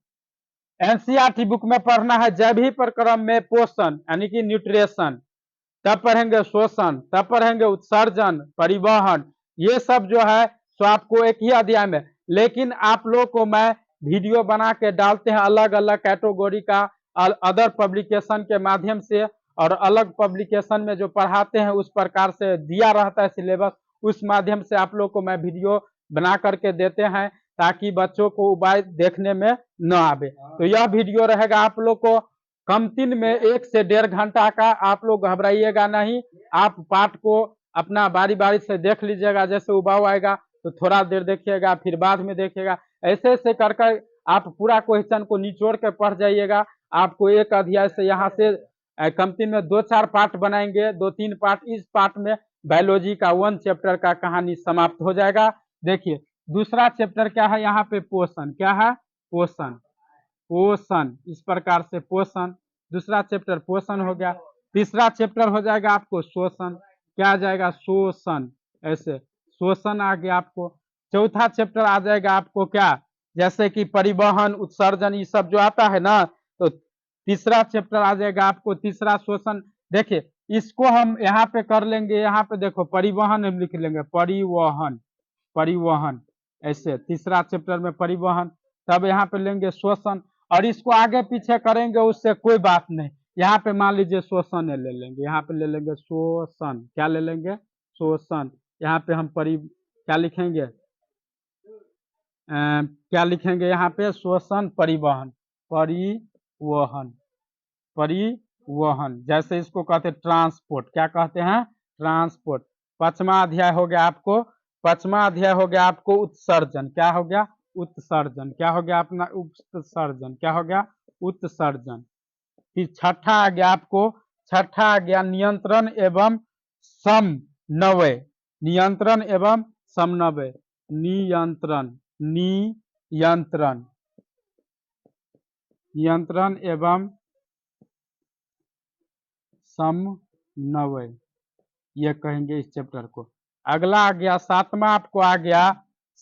एनसीईआरटी बुक में पढ़ना है जैव ही प्रकरण में पोषण यानी कि न्यूट्रिशन, तब पढ़ेंगे शोषण, तब पढ़ेंगे उत्सर्जन, परिवहन, ये सब जो है सो आपको एक ही अध्याय में। लेकिन आप लोग को मैं वीडियो बना के डालते हैं अलग अलग कैटेगरी का, अदर पब्लिकेशन के माध्यम से, और अलग पब्लिकेशन में जो पढ़ाते हैं उस प्रकार से दिया रहता है सिलेबस, उस माध्यम से आप लोग को मैं वीडियो बना करके देते हैं, ताकि बच्चों को उबाय देखने में न आवे। तो यह वीडियो रहेगा आप लोग को कम दिन में 1 से 1.5 घंटा का। आप लोग घबराइएगा नहीं, आप पाठ को अपना बारी बारी से देख लीजिएगा, जैसे उबाऊ आएगा तो थोड़ा देर देखिएगा, फिर बाद में देखिएगा, ऐसे ऐसे कर कर आप पूरा क्वेश्चन को निचोड़ के पढ़ जाइएगा। आपको एक अध्याय से यहाँ से कम दिन में 2-4 पार्ट बनाएंगे, 2-3 पार्ट, इस पार्ट में बायोलॉजी का 1 चैप्टर का कहानी समाप्त हो जाएगा। देखिए दूसरा चैप्टर क्या है यहाँ पे? पोषण। क्या है? पोषण, पोषण, इस प्रकार से पोषण, दूसरा चैप्टर पोषण हो गया। तीसरा चैप्टर हो जाएगा आपको शोषण। क्या आ जाएगा? शोषण, ऐसे शोषण आ गया आपको। चौथा चैप्टर आ जाएगा आपको क्या? जैसे कि परिवहन, उत्सर्जन, ये सब जो आता है ना, तो तीसरा चैप्टर आ जाएगा आपको, तीसरा शोषण। देखिए इसको हम यहाँ पे कर लेंगे, यहाँ पे देखो परिवहन हम लिख लेंगे, परिवहन, परिवहन, ऐसे तीसरा चैप्टर में परिवहन। तब यहाँ पे लेंगे शोषण, और इसको आगे पीछे करेंगे उससे कोई बात नहीं। यहाँ पे मान लीजिए शोषण ले लेंगे, यहाँ पे ले लेंगे शोषण। क्या ले लेंगे? शोषण। यहाँ पे हम क्या लिखेंगे? क्या लिखेंगे यहाँ पे? शोषण, परिवहन, परिवहन, परिवहन, जैसे इसको कहते हैं ट्रांसपोर्ट। क्या कहते हैं? ट्रांसपोर्ट। पांचवा अध्याय हो गया आपको, पांचवा अध्याय हो गया आपको उत्सर्जन। क्या हो गया? उत्सर्जन। क्या हो गया अपना? उत्सर्जन। क्या हो गया? उत्सर्जन। फिर छठा आ गया आपको, छठा आ गया नियंत्रण एवं समन्वय, नियंत्रण एवं समन्वय, नियंत्रण, नियंत्रण, नियंत्रण एवं समन्वय, ये कहेंगे इस चैप्टर को। अगला आ गया सातवां, आपको आ गया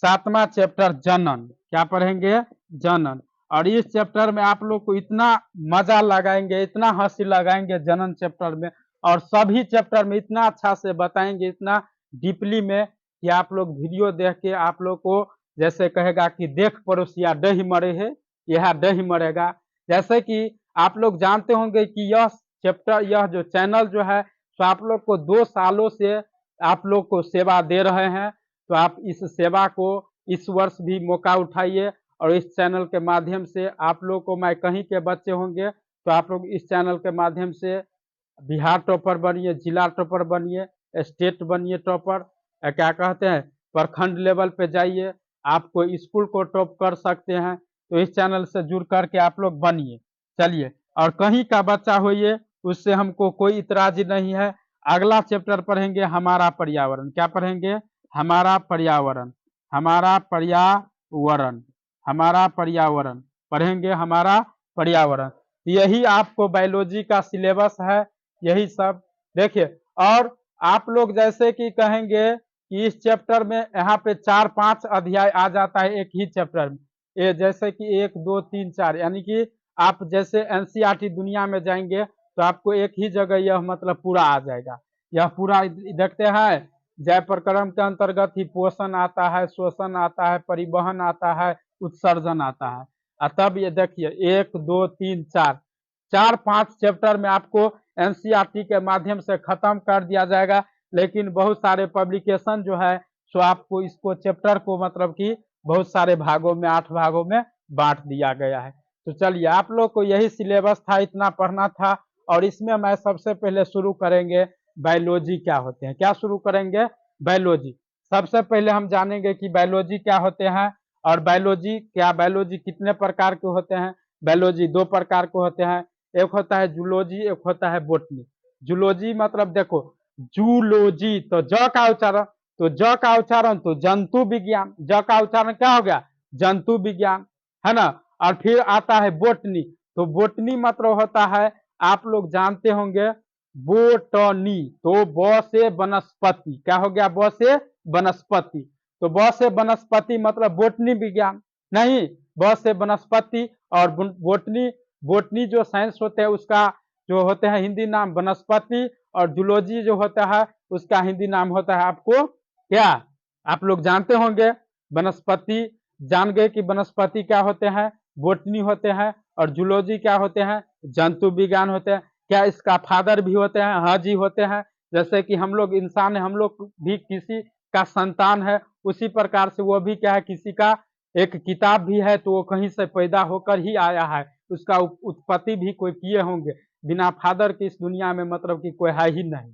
सातवां चैप्टर जनन। क्या पढ़ेंगे? जनन। और इस चैप्टर में आप लोग को इतना मजा लगाएंगे, इतना हंसी लगाएंगे जनन चैप्टर में, और सभी चैप्टर में इतना अच्छा से बताएंगे, इतना डीपली में, कि आप लोग वीडियो देख के आप लोग को जैसे कहेगा कि देख पड़ोसिया डही मरे है, यह डही मरेगा। जैसे कि आप लोग जानते होंगे कि यह चैप्टर, यह जो चैनल जो है, तो आप लोग को 2 सालों से आप लोग को सेवा दे रहे हैं। तो आप इस सेवा को इस वर्ष भी मौका उठाइए, और इस चैनल के माध्यम से आप लोग को, मैं कहीं के बच्चे होंगे तो आप लोग इस चैनल के माध्यम से बिहार टॉपर बनिए, जिला टॉपर बनिए, स्टेट बनिए टॉपर, क्या कहते हैं, प्रखंड लेवल पे जाइए, आपको स्कूल को टॉप कर सकते हैं। तो इस चैनल से जुड़ करके आप लोग बनिए। चलिए, और कहीं का बच्चा होइए, उससे हमको कोई इतराज नहीं है। अगला चैप्टर पढ़ेंगे हमारा पर्यावरण। क्या पढ़ेंगे? हमारा पर्यावरण, हमारा पर्यावरण, हमारा पर्यावरण पढ़ेंगे, हमारा पर्यावरण। यही आपको बायोलॉजी का सिलेबस है, यही सब। देखिए, और आप लोग जैसे कि कहेंगे कि इस चैप्टर में यहाँ पे 4-5 अध्याय आ जाता है एक ही चैप्टर में, ये जैसे कि 1, 2, 3, 4, यानी कि आप जैसे एनसीईआरटी दुनिया में जाएंगे तो आपको एक ही जगह यह मतलब पूरा आ जाएगा। यह पूरा देखते हैं, जय प्रकरण के अंतर्गत ही पोषण आता है, शोषण आता है, परिवहन आता है, उत्सर्जन आता है। तब ये देखिए 1 2 3 4 4 5 चैप्टर में आपको एनसीईआरटी के माध्यम से खत्म कर दिया जाएगा, लेकिन बहुत सारे पब्लिकेशन जो है सो आपको इसको चैप्टर को मतलब कि बहुत सारे भागों में 8 भागों में बांट दिया गया है। तो चलिए आप लोग को यही सिलेबस था, इतना पढ़ना था। और इसमें मैं सबसे पहले शुरू करेंगे बायोलॉजी क्या होते हैं। क्या शुरू करेंगे? बायोलॉजी। सबसे पहले हम जानेंगे कि बायोलॉजी क्या होते हैं और बायोलॉजी कितने प्रकार के होते हैं। बायोलॉजी 2 प्रकार के होते हैं, एक होता है जूलॉजी, एक होता है बोटनी। जूलॉजी मतलब देखो, जूलॉजी तो ज का उच्चारण, तो ज का उच्चारण तो जंतु विज्ञान, ज का उच्चारण क्या हो गया? जंतु विज्ञान, है ना। और फिर आता है बोटनी, तो बोटनी मतलब होता है, आप लोग जानते होंगे, बोटनी, तो ब से वनस्पति, क्या हो गया? ब से वनस्पति, तो ब से वनस्पति मतलब बोटनी विज्ञान, नहीं, ब से वनस्पति। और बोटनी जो साइंस होते हैं उसका जो होते हैं हिंदी नाम वनस्पति, और जूलॉजी जो होता है उसका हिंदी नाम होता है आपको क्या? आप लोग जानते होंगे वनस्पति, जान गए कि वनस्पति क्या होते हैं, बोटनी होते हैं, और जूलॉजी क्या होते हैं? जंतु विज्ञान होते हैं। क्या इसका फादर भी होते हैं? हाँ जी होते हैं। जैसे कि हम लोग इंसान है, हम लोग भी किसी का संतान है, उसी प्रकार से वो भी क्या है, किसी का एक किताब भी है, तो वो कहीं से पैदा होकर ही आया है, उसका उत्पत्ति भी कोई किए होंगे। बिना फादर की इस दुनिया में मतलब कि कोई है ही नहीं,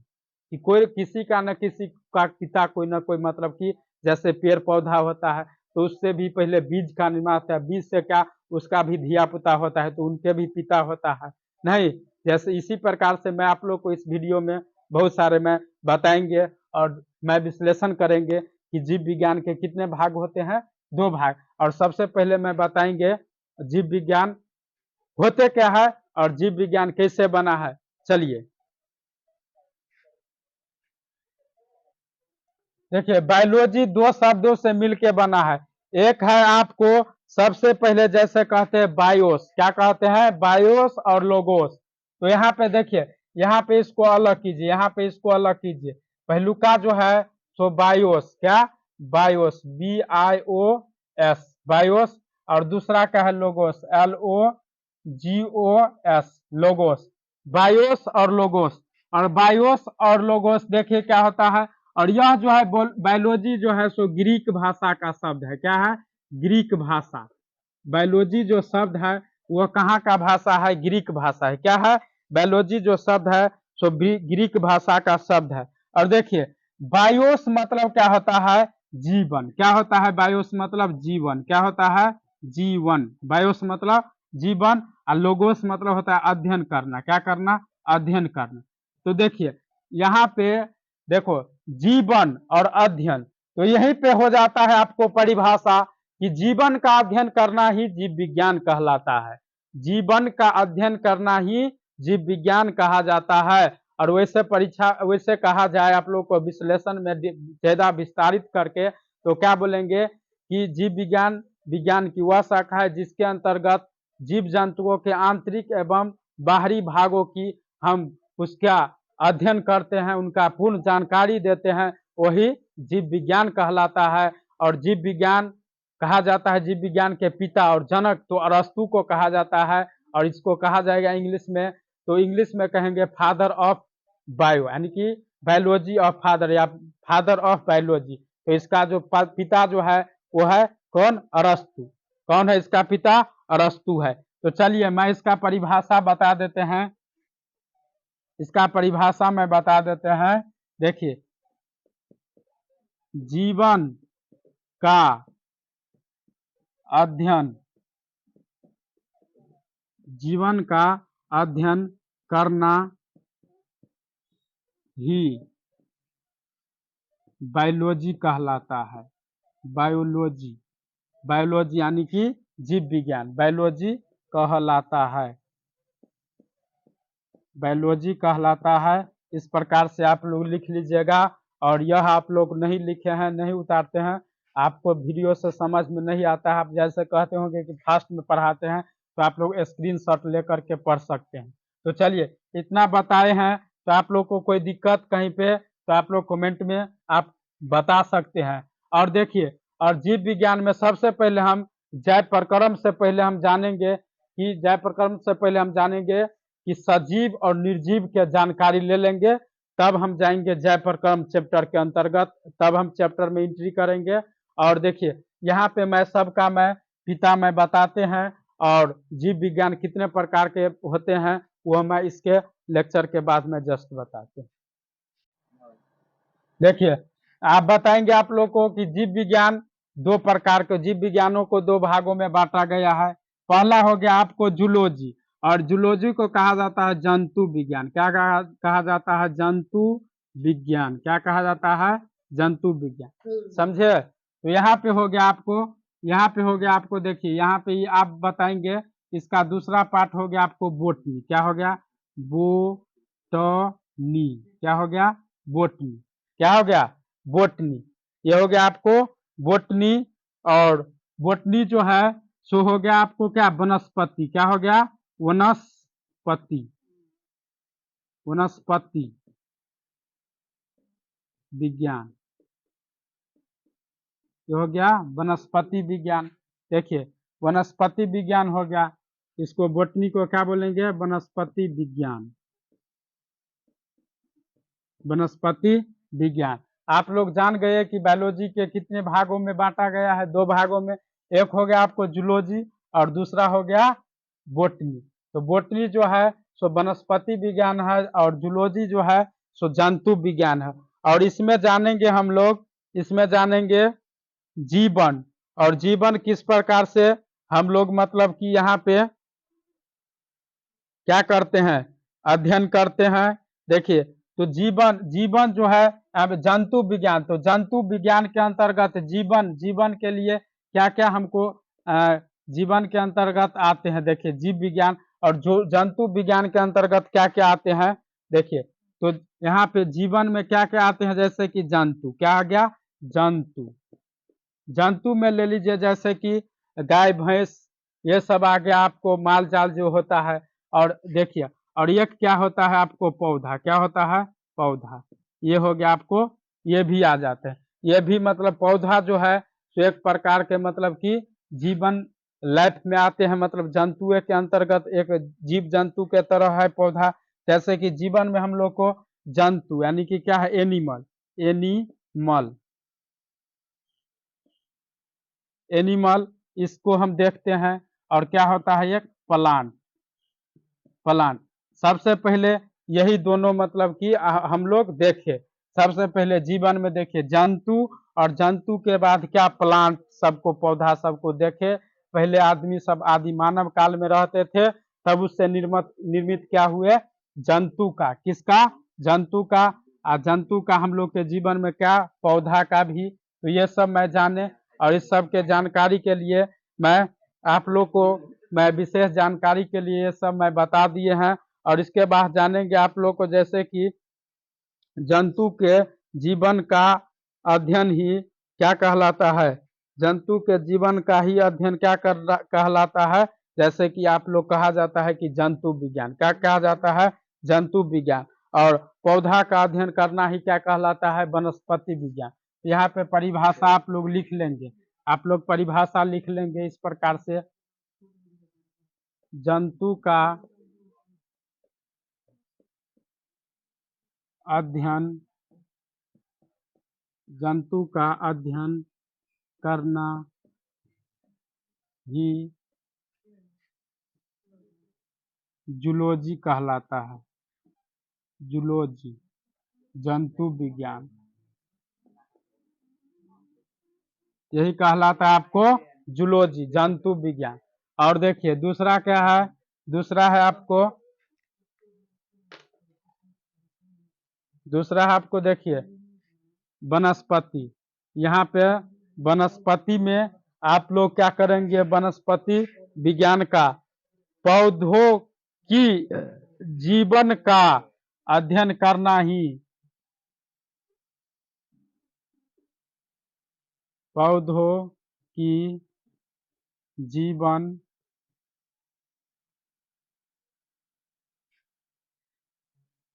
कि कोई किसी का न किसी का पिता कोई ना कोई, मतलब कि जैसे पेड़ पौधा होता है तो उससे भी पहले बीज का निर्माण होता है, बीज से क्या उसका भी धिया पुता होता है, तो उनके भी पिता होता है, नहीं। जैसे इसी प्रकार से मैं आप लोग को इस वीडियो में बहुत सारे मैं बताएंगे और मैं विश्लेषण करेंगे कि जीव विज्ञान के कितने भाग होते हैं, 2 भाग। और सबसे पहले मैं बताएंगे जीव विज्ञान होते क्या है और जीव विज्ञान कैसे बना है। चलिए देखिए, बायोलॉजी 2 शब्दों से मिलके बना है। एक है आपको सबसे पहले जैसे कहते हैं बायोस, क्या कहते हैं? बायोस और लोगोस। तो यहाँ पे देखिए, यहाँ पे इसको अलग कीजिए, यहाँ पे इसको अलग कीजिए। पहलुका जो है सो बायोस, क्या? BIOS, BIOS, BIOS. और दूसरा क्या है? Logos, LOGOS, logos. बायोस और लोगोस, और बायोस और लोगोस देखिए क्या होता है। और यह जो है बायोलॉजी जो है सो ग्रीक भाषा का शब्द है। क्या है? ग्रीक भाषा। बायोलॉजी जो शब्द है वह कहाँ का भाषा है? ग्रीक भाषा है। क्या है? बायोलॉजी जो शब्द है सो ग्रीक भाषा का शब्द है। और देखिए, बायोस मतलब क्या होता है? जीवन। क्या होता है? बायोस मतलब जीवन। क्या होता है? जीवन। बायोस मतलब जीवन, और लोगोस मतलब होता है अध्ययन करना। क्या करना? अध्ययन करना। तो देखिए यहाँ पे देखो, जीवन और अध्ययन, तो यहीं पे हो जाता है आपको परिभाषा कि जीवन का अध्ययन करना ही जीव विज्ञान कहलाता है। जीवन का अध्ययन करना ही जीव विज्ञान कहा जाता है। और वैसे कहा जाए आप लोग को विश्लेषण में ज्यादा विस्तारित करके, तो क्या बोलेंगे कि जीव विज्ञान की वह शाखा है जिसके अंतर्गत जीव जंतुओं के आंतरिक एवं बाहरी भागों की हम उसका अध्ययन करते हैं, उनका पूर्ण जानकारी देते हैं, वही जीव विज्ञान कहलाता है। और जीव विज्ञान कहा जाता है, जीव विज्ञान के पिता और जनक तो अरस्तु को कहा जाता है। और इसको कहा जाएगा इंग्लिश में, तो इंग्लिश में कहेंगे फादर ऑफ बायो, यानी कि बायोलॉजी ऑफ फादर, या फादर ऑफ बायोलॉजी। तो इसका जो पिता जो है वो है कौन? अरस्तु। कौन है इसका पिता? अरस्तु है। तो चलिए मैं इसका परिभाषा बता देते हैं, इसका परिभाषा में बता देते हैं। देखिए, जीवन का अध्ययन, जीवन का अध्ययन करना ही बायोलॉजी कहलाता है। बायोलॉजी, बायोलॉजी यानी कि जीव विज्ञान, बायोलॉजी कहलाता है, बायोलॉजी कहलाता है। इस प्रकार से आप लोग लिख लीजिएगा। और यह आप लोग नहीं लिखे हैं, नहीं उतारते हैं, आपको वीडियो से समझ में नहीं आता है, आप जैसे कहते होंगे कि फास्ट में पढ़ाते हैं, तो आप लोग स्क्रीनशॉट लेकर के पढ़ सकते हैं। तो चलिए इतना बताए हैं, तो आप लोग को कोई दिक्कत कहीं पे तो आप लोग कमेंट में आप बता सकते हैं। और देखिए, और जीव विज्ञान में सबसे पहले हम जैव प्रक्रम से पहले हम जानेंगे कि सजीव और निर्जीव के जानकारी ले लेंगे, तब हम जाएंगे जैव प्रक्रम चैप्टर के अंतर्गत, तब हम चैप्टर में एंट्री करेंगे। और देखिए, यहाँ पे मैं पिता मैं बताते हैं, और जीव विज्ञान कितने प्रकार के होते हैं वो मैं इसके लेक्चर के बाद में जस्ट बताते हैं। देखिए, आप बताएंगे आप लोग को कि जीव विज्ञान दो प्रकार के, जीव विज्ञानों को दो भागों में बांटा गया है। पहला हो गया आपको जूलॉजी, और जूलॉजी को कहा जाता है जंतु विज्ञान। क्या कहा जाता है? जंतु विज्ञान। क्या कहा जाता है? जंतु विज्ञान। समझे? तो यहाँ पे हो गया आपको देखिए, यहाँ पे आप बताएंगे। इसका दूसरा पार्ट हो गया आपको बोटनी। क्या हो गया? बोटनी। क्या हो गया? बोटनी। क्या हो गया? बोटनी। ये हो गया आपको बोटनी। और बोटनी जो है सो हो गया आपको क्या? वनस्पति। क्या हो गया? वनस्पति। वनस्पति विज्ञान। ये हो गया वनस्पति विज्ञान। देखिए, वनस्पति विज्ञान हो गया, इसको बोटनी को क्या बोलेंगे? वनस्पति विज्ञान। वनस्पति विज्ञान। आप लोग जान गए कि बायोलॉजी के कितने भागों में बांटा गया है? दो भागों में। एक हो गया आपको जूलॉजी और दूसरा हो गया बोटनी। तो बोटनी जो है सो वनस्पति विज्ञान है, और जूलॉजी जो है सो जंतु विज्ञान है। और इसमें जानेंगे जीवन, और जीवन किस प्रकार से हम लोग मतलब कि यहाँ पे क्या करते हैं? अध्ययन करते हैं। देखिए, तो जीवन जो है अब जंतु विज्ञान, तो जंतु विज्ञान के अंतर्गत जीवन के लिए क्या क्या हमको जीवन के अंतर्गत आते हैं? देखिए, जीव विज्ञान और जो जंतु विज्ञान के अंतर्गत क्या क्या आते हैं? देखिए, तो यहाँ पे जीवन में क्या क्या आते हैं? जैसे कि जंतु। क्या आ गया? जंतु में ले लीजिए, जैसे कि गाय भैंस, ये सब आ गया आपको, माल जाल जो होता है। और देखिए, और एक क्या होता है आपको? पौधा। क्या होता है? पौधा। ये हो गया आपको, ये भी आ जाते हैं। ये भी मतलब पौधा जो है तो एक प्रकार के मतलब कि जीवन लाइफ में आते हैं, मतलब जंतुओं के अंतर्गत एक जीव जंतु के तरह है पौधा। जैसे कि जीवन में हम लोग को जंतु यानी कि क्या है? एनिमल एनिमल, इसको हम देखते हैं। और क्या होता है? एक प्लांट। सबसे पहले यही दोनों मतलब कि हम लोग देखे। सबसे पहले जीवन में देखे जंतु, और जंतु के बाद क्या? प्लांट सबको, पौधा सबको देखे। पहले आदमी सब आदि मानव काल में रहते थे, तब उससे निर्मित क्या हुए? जंतु का। किसका? जंतु का। जंतु का हम लोग के जीवन में क्या? पौधा का भी। तो ये सब मैं जाने, और इस सब के जानकारी के लिए मैं आप लोग को, मैं विशेष जानकारी के लिए ये सब मैं बता दिए हैं। और इसके बाद जानेंगे आप लोग को, जैसे कि जंतु के जीवन का अध्ययन ही क्या कहलाता है? जंतु के जीवन का ही अध्ययन क्या कहलाता है? जैसे कि आप लोग कहा जाता है कि जंतु विज्ञान। क्या कहा जाता है? जंतु विज्ञान। और पौधा का अध्ययन करना ही क्या कहलाता है? वनस्पति विज्ञान। यहाँ पे परिभाषा आप लोग लिख लेंगे, इस प्रकार से। जंतु का अध्ययन करना ही जूलॉजी कहलाता है। जूलॉजी, जंतु विज्ञान, यही कहलाता है आपको जूलॉजी, जंतु विज्ञान। और देखिए, दूसरा क्या है? दूसरा है आपको देखिए वनस्पति। यहाँ पे वनस्पति में आप लोग क्या करेंगे? वनस्पति विज्ञान का पौधों की जीवन का अध्ययन करना ही, पौधों की जीवन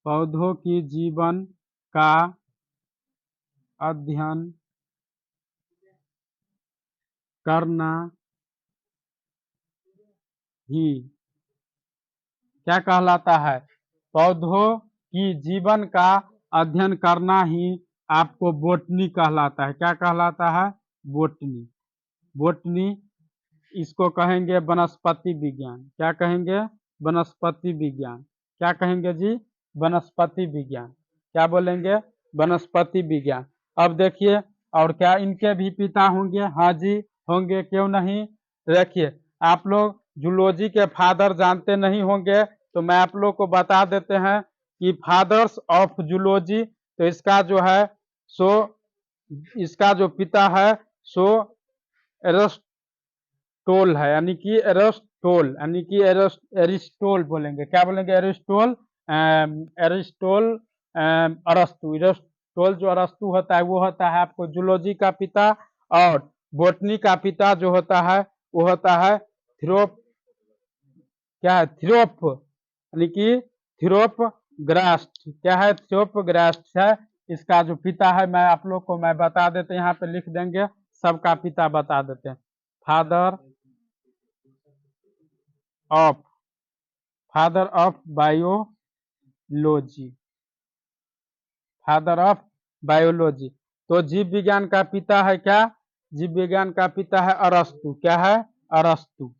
पौधों की जीवन का अध्ययन करना ही क्या कहलाता है? पौधों की जीवन का अध्ययन करना ही आपको बोटनी कहलाता है। क्या कहलाता है? बोटनी। बोटनी इसको कहेंगे वनस्पति विज्ञान। क्या कहेंगे? वनस्पति विज्ञान। क्या कहेंगे जी? वनस्पति विज्ञान। क्या बोलेंगे? वनस्पति विज्ञान। अब देखिए, और क्या इनके भी पिता होंगे? हाँ जी होंगे, क्यों नहीं। देखिए, आप लोग जूलॉजी के फादर जानते नहीं होंगे, तो मैं आप लोग को बता देते हैं कि फादर्स ऑफ जूलॉजी, तो इसका जो है सो इसका जो पिता है सो एरिस्टोल है, यानी कि एरिस्टोल, यानी कि एरिस्टोल बोलेंगे। क्या बोलेंगे? एरिस्टोल। एरिस्टोल अरस्तु। एरिस्टोल जो अरस्तु होता है वो होता है आपको जूलॉजी का पिता, और बोटनी का पिता जो होता है वो होता है थ्योप। क्या है? थ्योप, यानी कि थ्योपग्रास्ट। क्या है? थ्योपग्रास्ट है इसका जो पिता है। मैं आप लोग को मैं बता देते हैं, यहाँ पे लिख देंगे, सबका पिता बता देते हैं। Father of biology. Father of biology. तो जीव विज्ञान का पिता है क्या? जीव विज्ञान का पिता है अरस्तु। क्या है? अरस्तु।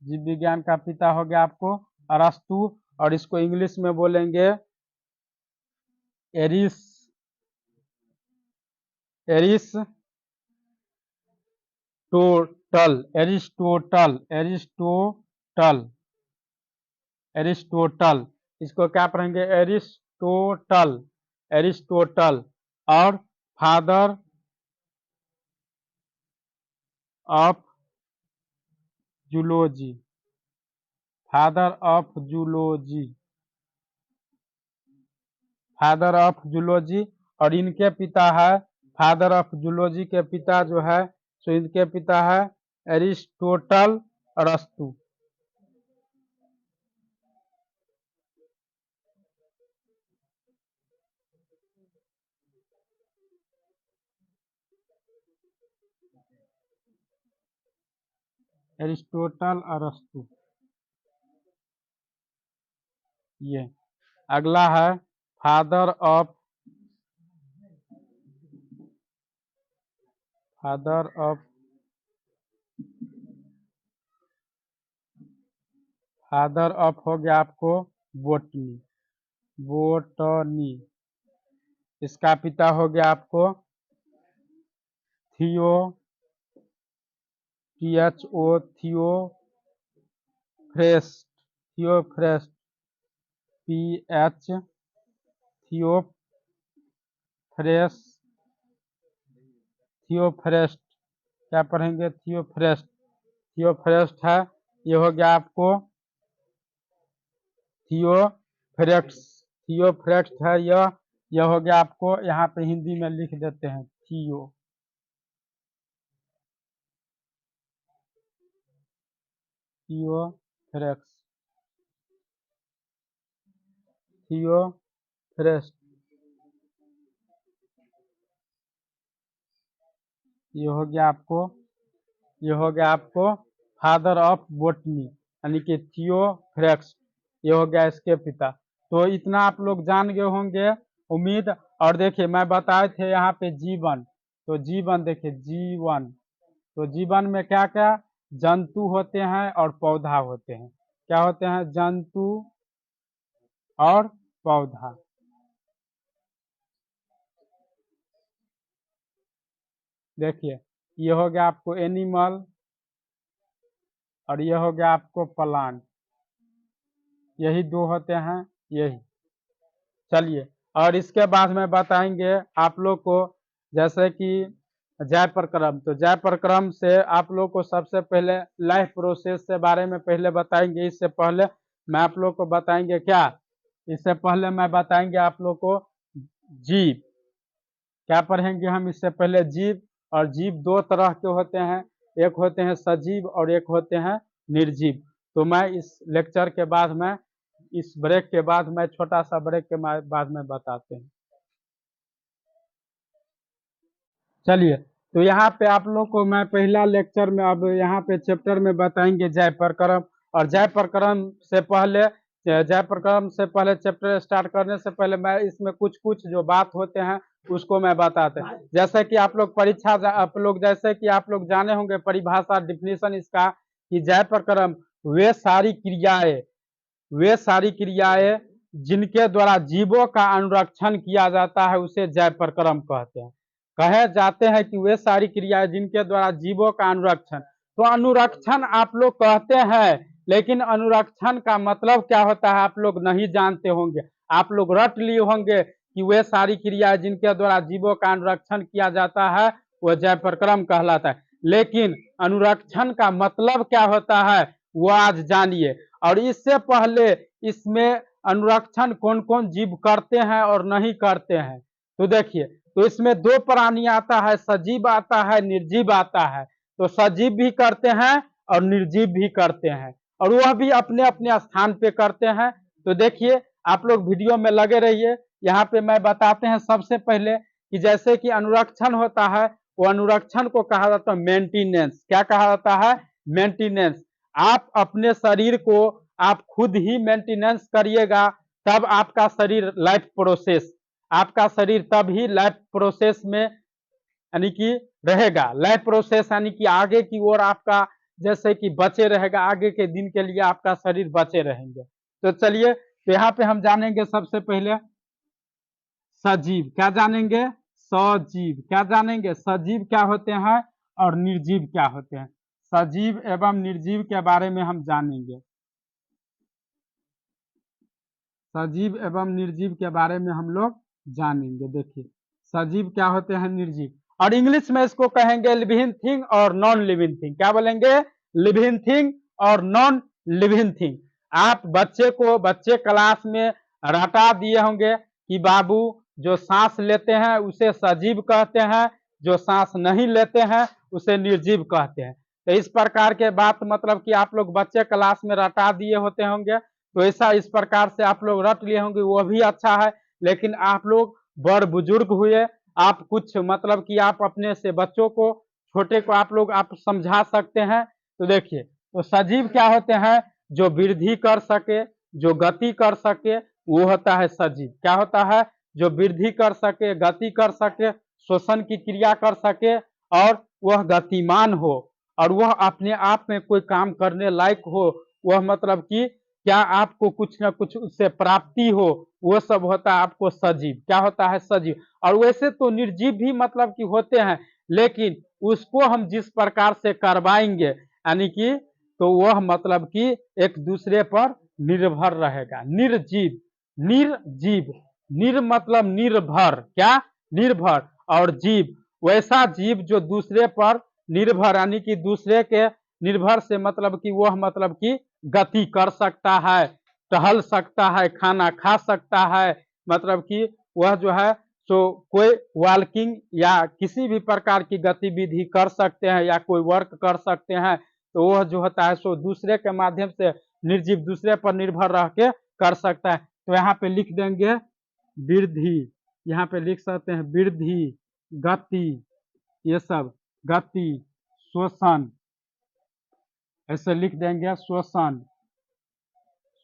जीव विज्ञान का पिता हो गया आपको अरस्तु, और इसको इंग्लिश में बोलेंगे एरिस एरिस्टोटल। एरिस्टोटल। एरिस्टोटल। एरिस्टोटल। इसको क्या पढ़ेंगे? एरिस्टोटल। एरिस्टोटल। और father of zoology. Father of zoology. Father of zoology. और इनके पिता है, फादर ऑफ जूलॉजी के पिता जो है सो इनके पिता है एरिस्टोटल अरस्तु। एरिस्टोटल अरस्तु। ये अगला है father of father of father of हो गया आपको बोटनी। बोटनी। इसका पिता हो गया आपको थियो, THO, थियो फ्रेस्ट। थियो फ्रेस्ट। PH, थियो फ्रेस। थियो फ्रेस्ट। क्या पढ़ेंगे? थियो फ्रेस्ट। थियो फ्रेस्ट है, ये हो गया आपको थियो फ्रेक्स। थियो फ्रेक्स है यह हो गया आपको, यहाँ पे हिंदी में लिख देते हैं थियो। थियो फ्रेक्स। थियो फ्रेस्ट। ये हो गया आपको, ये हो गया आपको फादर ऑफ बोटनी, यानी कि थियो फ्रेक्स। ये हो गया इसके पिता। तो इतना आप लोग जान गए होंगे उम्मीद। और देखिए, मैं बताए थे यहाँ पे जीवन, तो जीवन देखिए जीवन, तो जीवन में क्या क्या जंतु होते हैं और पौधा होते हैं। क्या होते हैं? जंतु और पौधा। देखिए, ये हो गया आपको एनिमल, और ये हो गया आपको प्लांट। यही दो होते हैं, यही। चलिए, और इसके बाद में बताएंगे आप लोग को, जैसे कि जय प्रक्रम। तो जय प्रक्रम से आप लोग को सबसे पहले लाइफ प्रोसेस से बारे में पहले बताएंगे। इससे पहले मैं आप लोग को बताएंगे क्या? इससे पहले मैं बताएंगे आप लोग को जीव। क्या पढ़ेंगे हम इससे पहले? जीव। और जीव दो तरह के होते हैं, एक होते हैं सजीव और एक होते हैं निर्जीव। तो मैं इस लेक्चर के बाद में, इस ब्रेक के बाद में, छोटा सा ब्रेक के बाद में बताते हैं। चलिए, तो यहाँ पे आप लोग को मैं पहला लेक्चर में, अब यहाँ पे चैप्टर में बताएंगे जय प्रकरण। और जय प्रकरण से पहले चैप्टर स्टार्ट करने से पहले मैं इसमें कुछ कुछ जो बात होते हैं उसको मैं बताते हैं। जैसे कि आप लोग जैसे कि आप लोग जाने होंगे परिभाषा, डिफिनीशन इसका, कि जय प्रकरण वे सारी क्रियाएं जिनके द्वारा जीवों का अनुरक्षण किया जाता है उसे जय प्रकरण कहते हैं। कहे जाते हैं कि वे सारी क्रियाएं जिनके द्वारा जीवों का अनुरक्षण, तो अनुरक्षण आप लोग कहते हैं, लेकिन अनुरक्षण का मतलब क्या होता है आप लोग नहीं जानते होंगे। आप लोग रट लिए होंगे कि वे सारी क्रियाएं जिनके द्वारा जीवों का अनुरक्षण किया जाता है वह जय प्रकरण कहलाता है। लेकिन अनुरक्षण का मतलब क्या होता है वो आज जानिए। और इससे पहले इसमें अनुरक्षण कौन कौन जीव करते हैं और नहीं करते हैं, तो देखिए, तो इसमें दो प्राणी आता है, सजीव आता है, निर्जीव आता है। तो सजीव भी करते हैं और निर्जीव भी करते हैं, और वह भी अपने अपने स्थान पे करते हैं। तो देखिए, आप लोग वीडियो में लगे रहिए। यहाँ पे मैं बताते हैं सबसे पहले कि जैसे कि अनुरक्षण होता है, वो अनुरक्षण को कहा जाता है मेंटेनेंस। क्या कहा जाता है? मेंटेनेंस। आप अपने शरीर को आप खुद ही मेंटेनेंस करिएगा, तब आपका शरीर आपका शरीर तब ही लाइफ प्रोसेस में यानी कि रहेगा। लाइफ प्रोसेस यानी कि आगे की ओर आपका जैसे कि बचे रहेगा, आगे के दिन के लिए आपका शरीर बचे रहेंगे। तो चलिए, तो यहाँ पे हम जानेंगे सबसे पहले सजीव। क्या जानेंगे? सजीव। क्या जानेंगे? सजीव क्या होते हैं और निर्जीव क्या होते हैं। सजीव एवं निर्जीव के बारे में हम जानेंगे। सजीव एवं निर्जीव के बारे में हम लोग जानेंगे। देखिए, सजीव क्या होते हैं, निर्जीव, और इंग्लिश में इसको कहेंगे लिविंग थिंग और नॉन लिविंग थिंग। क्या बोलेंगे? लिविंग थिंग और नॉन लिविंग थिंग। आप बच्चे क्लास में रटा दिए होंगे कि बाबू जो सांस लेते हैं उसे सजीव कहते हैं, जो सांस नहीं लेते हैं उसे निर्जीव कहते हैं। तो इस प्रकार के बात मतलब कि आप लोग बच्चे क्लास में रटा दिए होते होंगे, तो ऐसा इस प्रकार से आप लोग रट लिए होंगे, वो भी अच्छा है। लेकिन आप लोग बड़ बुजुर्ग हुए, आप कुछ मतलब कि आप अपने से बच्चों को, छोटे को आप समझा सकते हैं। तो देखिए, तो सजीव क्या होते हैं? जो वृद्धि कर सके, जो गति कर सके, वो होता है सजीव। क्या होता है? जो वृद्धि कर सके, गति कर सके, श्वसन की क्रिया कर सके, और वह गतिमान हो, और वह अपने आप में कोई काम करने लायक हो, वह मतलब कि क्या आपको कुछ ना कुछ उससे प्राप्ति हो, वो सब होता है आपको सजीव। क्या होता है? सजीव। और वैसे तो निर्जीव भी मतलब कि होते हैं, लेकिन उसको हम जिस प्रकार से करवाएंगे यानी कि, तो वह मतलब कि एक दूसरे पर निर्भर रहेगा। निर्जीव, निर्जीव, निर मतलब निर्भर, क्या? निर्भर, और जीव वैसा जीव जो दूसरे पर निर्भर यानी कि दूसरे के निर्भर से मतलब कि वह मतलब कि गति कर सकता है, टहल सकता है, खाना खा सकता है, मतलब कि वह जो है सो कोई वॉकिंग या किसी भी प्रकार की गतिविधि कर सकते हैं, या कोई वर्क कर सकते हैं। तो वह जो होता है सो दूसरे के माध्यम से निर्जीव दूसरे पर निर्भर रह के कर सकता है। तो यहाँ पे लिख देंगे वृद्धि, यहाँ पे लिख सकते हैं वृद्धि, गति, ये सब गति, श्वसन, ऐसे लिख देंगे श्वसन,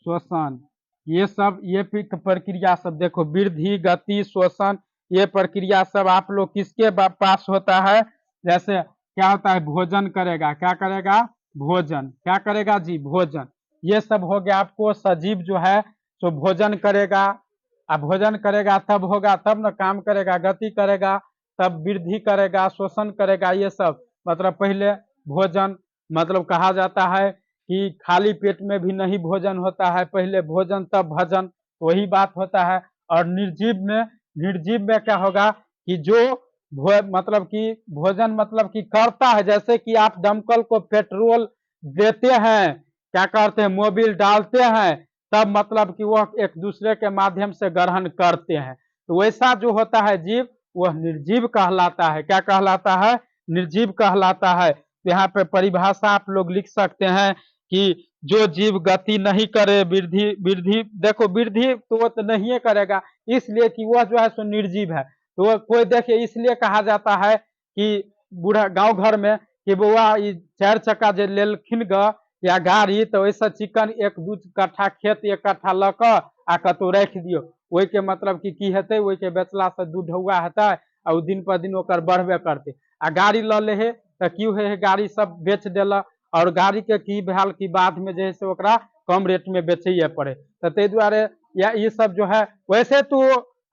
श्वसन, ये सब, ये प्रक्रिया सब देखो, वृद्धि, गति, श्वसन, ये प्रक्रिया सब आप लोग किसके पास होता है? जैसे क्या होता है? भोजन करेगा। क्या करेगा? भोजन। क्या करेगा जी? भोजन। ये सब हो गया आपको सजीव जो है तो भोजन करेगा। अब भोजन करेगा तब होगा, तब न काम करेगा, गति करेगा तब वृद्धि करेगा, श्वसन करेगा। ये सब मतलब पहले भोजन मतलब कहा जाता है कि खाली पेट में भी नहीं भोजन होता है, पहले भोजन तब भजन, वही बात होता है। और निर्जीव में क्या होगा कि जो मतलब कि भोजन मतलब कि करता है, जैसे कि आप दमकल को पेट्रोल देते हैं, क्या करते हैं? मोबिल डालते हैं, तब मतलब कि वह एक दूसरे के माध्यम से ग्रहण करते हैं। तो वैसा जो होता है जीव, वह निर्जीव कहलाता है। क्या कहलाता है? निर्जीव कहलाता है। यहाँ पे परिभाषा आप लोग लिख सकते हैं कि जो जीव गति नहीं करे, वृद्धि वृद्धि देखो वृद्धि तो वो तो नहीं करेगा, इसलिए कि वह जो है सो निर्जीव है। तो वह कोई देखिए इसलिए कहा जाता है कि बूढ़ा गांव घर में कि बउआ ई 4 चक्का जे लेलखिन ग या गाड़ी तो ऐसा चिकन 1-2 कट्ठा खेत 1 कट्ठा ल क आ कतौ राखि दियौ, ओहि के मतलब कि की हेतै, ओहि के बेचला से दूधौआ हेतै आ उ दिन पर दिन ओकर बढ़बे करतै। आ गाड़ी ल ले हे त की होइ है, गाड़ी सब बेच देलक और गाड़ी के की भेल कि बाद में जे है से ओकरा कम रेट में बेचैये पड़े। तो ताहि दुआरे या ये सब जो है वैसे तो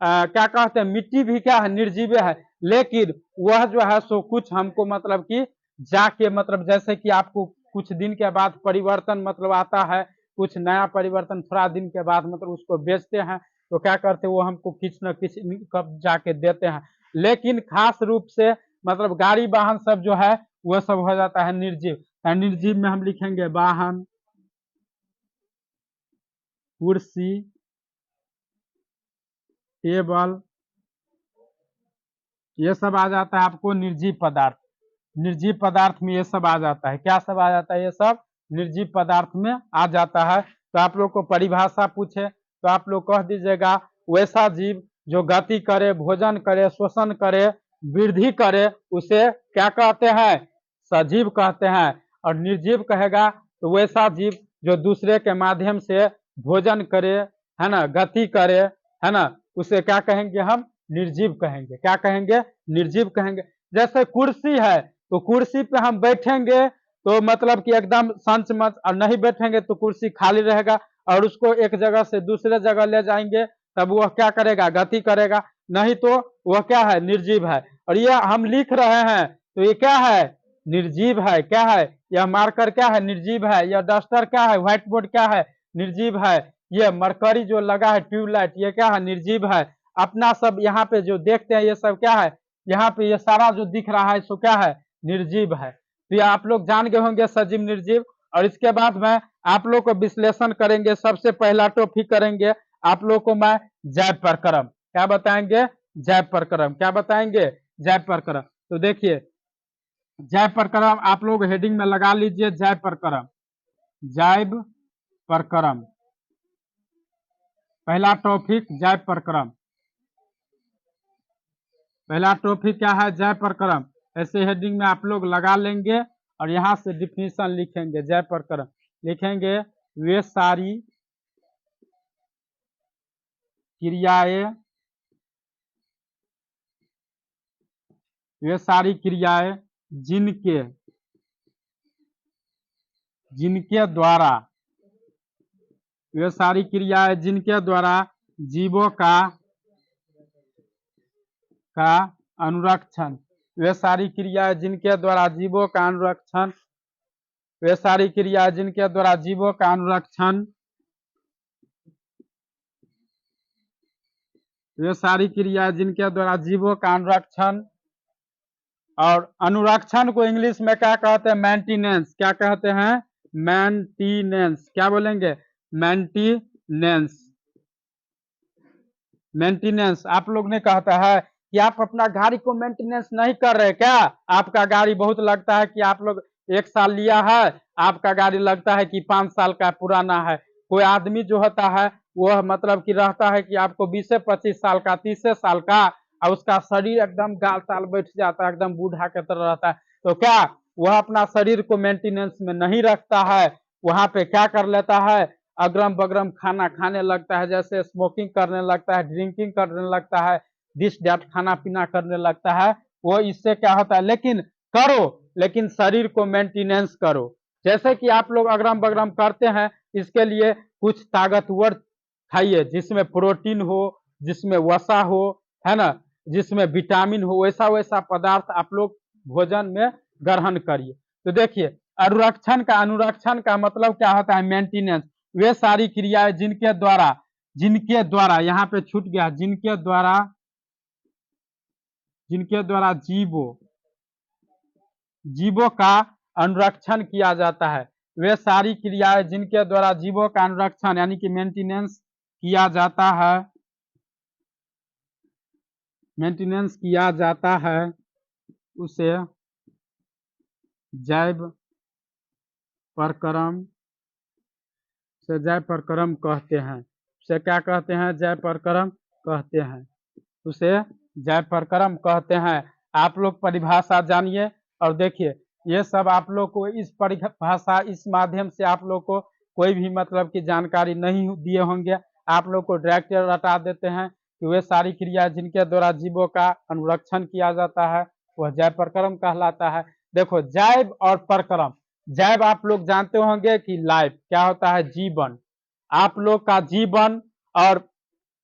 क्या कहते हैं मिट्टी भी क्या है निर्जीव है, लेकिन वह जो है सो कुछ हमको मतलब कि जाके मतलब जैसे कि आपको कुछ दिन के बाद परिवर्तन मतलब आता है, कुछ नया परिवर्तन थोड़ा दिन के बाद मतलब उसको बेचते हैं, तो क्या करते हैं वो हमको किसी न किसी कब जाके देते हैं। लेकिन खास रूप से मतलब गाड़ी वाहन सब जो है वह सब हो जाता है निर्जीव। निर्जीव में हम लिखेंगे वाहन, कुर्सी, टेबल, ये सब आ जाता है आपको निर्जीव पदार्थ। निर्जीव पदार्थ में ये सब आ जाता है, क्या सब आ जाता है, ये सब निर्जीव पदार्थ में आ जाता है। तो आप लोग को परिभाषा पूछे तो आप लोग कह दीजिएगा वैसा जीव जो गति करे, भोजन करे, श्वसन करे, वृद्धि करे, उसे क्या कहते हैं, सजीव कहते हैं। और निर्जीव कहेगा तो वैसा जीव जो दूसरे के माध्यम से भोजन करे, है ना, गति करे, है ना, उसे क्या कहेंगे हम, निर्जीव कहेंगे। क्या कहेंगे, निर्जीव कहेंगे। जैसे कुर्सी है तो कुर्सी पे हम बैठेंगे तो मतलब कि एकदम संच मच, और नहीं बैठेंगे तो कुर्सी खाली रहेगा, और उसको एक जगह से दूसरे जगह ले जाएंगे तब वह क्या करेगा, गति करेगा, नहीं तो वह क्या है, निर्जीव है। और यह हम लिख रहे हैं तो ये क्या है, निर्जीव है। क्या है, यह मार्कर क्या है, निर्जीव है। यह डस्टर क्या है, व्हाइट बोर्ड क्या है, निर्जीव है। यह मरकरी जो लगा है ट्यूबलाइट, ये क्या है, निर्जीव है। अपना सब यहाँ पे जो देखते हैं ये सब क्या है, यहाँ पे ये सारा जो दिख रहा है सो क्या है, निर्जीव है। तो ये आप लोग जान गए होंगे सजीव निर्जीव। और इसके बाद में आप लोग को विश्लेषण करेंगे, सबसे पहला टॉपिक करेंगे आप लोग को मैं जैव प्रक्रम। क्या बताएंगे, जैव प्रक्रम। क्या बताएंगे, जैव प्रक्रम। तो देखिए जैव प्रक्रम आप लोग हेडिंग में लगा लीजिए, जैव प्रक्रम, जैव प्रक्रम, पहला टॉपिक जैव प्रक्रम। पहला टॉपिक क्या है, जैव प्रक्रम। ऐसे हेडिंग में आप लोग लगा लेंगे और यहां से डिफिनीशन लिखेंगे। जैव प्रक्रम लिखेंगे वे सारी क्रियाएं, वे सारी क्रियाएं जिनके जिनके द्वारा, वे सारी क्रियाएं जिनके द्वारा जीवों का अनुरक्षण, वे सारी क्रियाएं जिनके द्वारा जीवों का अनुरक्षण, वे सारी क्रियाएं जिनके द्वारा जीवों का अनुरक्षण, वे सारी क्रियाएं जिनके द्वारा जीवों का अनुरक्षण। और अनुरक्षण को इंग्लिश में क्या कहते हैं, मेंटेनेंस। क्या कहते हैं, मेंटेनेंस। क्या बोलेंगे, मेंटेनेंस। मेंटेनेंस। आप लोग ने कहता है कि आप अपना गाड़ी को मेंटेनेंस नहीं कर रहे क्या, आपका गाड़ी बहुत लगता है कि आप लोग 1 साल लिया है, आपका गाड़ी लगता है कि 5 साल का पुराना है। कोई आदमी जो होता है वह मतलब कि रहता है कि आपको 20-25 साल का, 30 साल का, और उसका शरीर एकदम गाल ताल बैठ जाता है, एकदम बूढ़ा के तरह रहता है। तो क्या वह अपना शरीर को मेंटेनेंस में नहीं रखता है, वहां पे क्या कर लेता है, अगरम बगरम खाना खाने लगता है, जैसे स्मोकिंग करने लगता है, ड्रिंकिंग करने लगता है, दिस डैट खाना पीना करने लगता है। वो इससे क्या होता है, लेकिन करो, लेकिन शरीर को मेंटेनेंस करो। जैसे कि आप लोग अगरम बगरम करते हैं, इसके लिए कुछ ताकतवर खाइए जिसमें प्रोटीन हो, जिसमें वसा हो, है ना, जिसमें विटामिन हो, वैसा वैसा पदार्थ आप लोग भोजन में ग्रहण करिए। तो देखिए अनुरक्षण का मतलब क्या होता है, मेंटेनेंस। वे सारी क्रियाएं जिनके द्वारा यहाँ पे छूट गया, जिनके द्वारा जीवों का अनुरक्षण किया जाता है। वे सारी क्रियाएं जिनके द्वारा जीवों का अनुरक्षण यानी कि मेंटेनेंस किया जाता है, मेंटेनेंस किया जाता है, उसे जैव प्रक्रम उसे जय प्रकरम कहते हैं। उसे क्या कहते हैं? जय प्रकरम कहते हैं। उसे जय प्रकरम कहते हैं। आप लोग परिभाषा जानिए और देखिए, ये सब आप लोग को इस परिभाषा, इस माध्यम से आप लोग को कोई भी मतलब की जानकारी नहीं दिए होंगे। आप लोग को डायरेक्ट रटा देते हैं कि वे सारी क्रिया जिनके द्वारा जीवों का अनुरक्षण किया जाता है वह जय प्रकरम कहलाता है। देखो, जैव और प्रकरम। जैव आप लोग जानते होंगे कि लाइफ क्या होता है? जीवन। आप लोग का जीवन और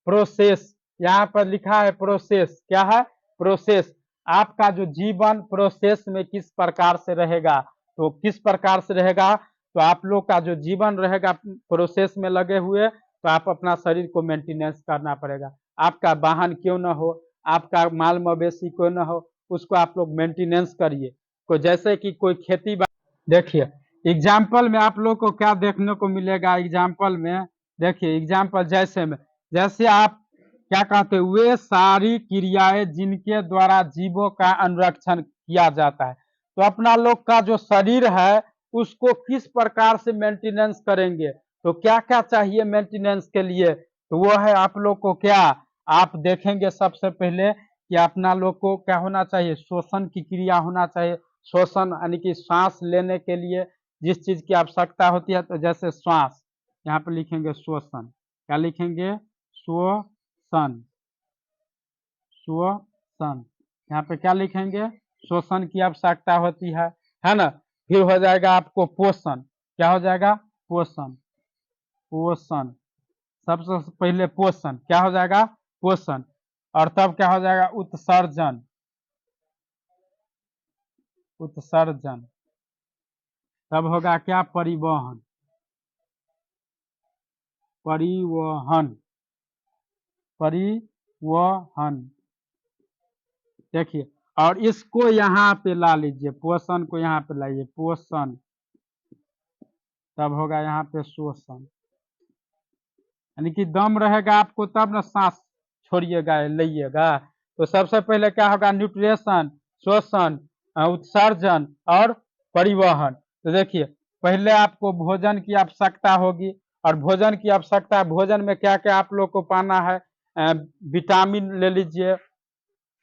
प्रोसेस, यहाँ पर लिखा है प्रोसेस। क्या है? प्रोसेस। आपका जो जीवन प्रोसेस में किस प्रकार से रहेगा, तो किस प्रकार से रहेगा? तो आप लोग का जो जीवन रहेगा प्रोसेस में लगे हुए, तो आप अपना शरीर को मेंटेनेंस करना पड़ेगा। आपका वाहन क्यों ना हो, आपका माल मवेशी क्यों ना हो, उसको आप लोग मेंटेनेंस करिए। को जैसे कि कोई खेती, देखिए एग्जाम्पल में आप लोग को क्या देखने को मिलेगा? एग्जाम्पल में देखिए, एग्जाम्पल जैसे आप क्या कहते हैं? वे सारी क्रियाएं जिनके द्वारा जीवों का अनुरक्षण किया जाता है। तो अपना लोग का जो शरीर है उसको किस प्रकार से मेंटेनेंस करेंगे, तो क्या क्या चाहिए मेंटेनेंस के लिए? तो वो है आप लोग को क्या, आप देखेंगे सबसे पहले कि अपना लोग को क्या होना चाहिए? श्वसन की क्रिया होना चाहिए। श्वसन यानी कि सांस लेने के लिए जिस चीज की आवश्यकता होती है, तो जैसे श्वास, यहाँ पे लिखेंगे श्वसन। क्या लिखेंगे? श्वसन। श्वसन, यहाँ पे क्या लिखेंगे? श्वसन की आवश्यकता होती है ना। फिर हो जाएगा आपको पोषण। क्या हो जाएगा? पोषण। पोषण, सबसे पहले पोषण क्या हो जाएगा? पोषण। और तब क्या हो जाएगा? उत्सर्जन। उत्सर्जन। तब होगा क्या? परिवहन। परिवहन। परिवहन। देखिए, और इसको यहाँ पे ला लीजिए, पोषण को यहाँ पे लाइए, पोषण। तब होगा यहाँ पे शोषण, यानी कि दम रहेगा आपको तब ना सांस छोड़िएगा, लीजिएगा। तो सबसे पहले क्या होगा? न्यूट्रिशन, शोषण, उत्सर्जन और परिवहन। तो देखिए, पहले आपको भोजन की आवश्यकता होगी, और भोजन की आवश्यकता, भोजन में क्या क्या आप लोग को पाना है? विटामिन ले लीजिए,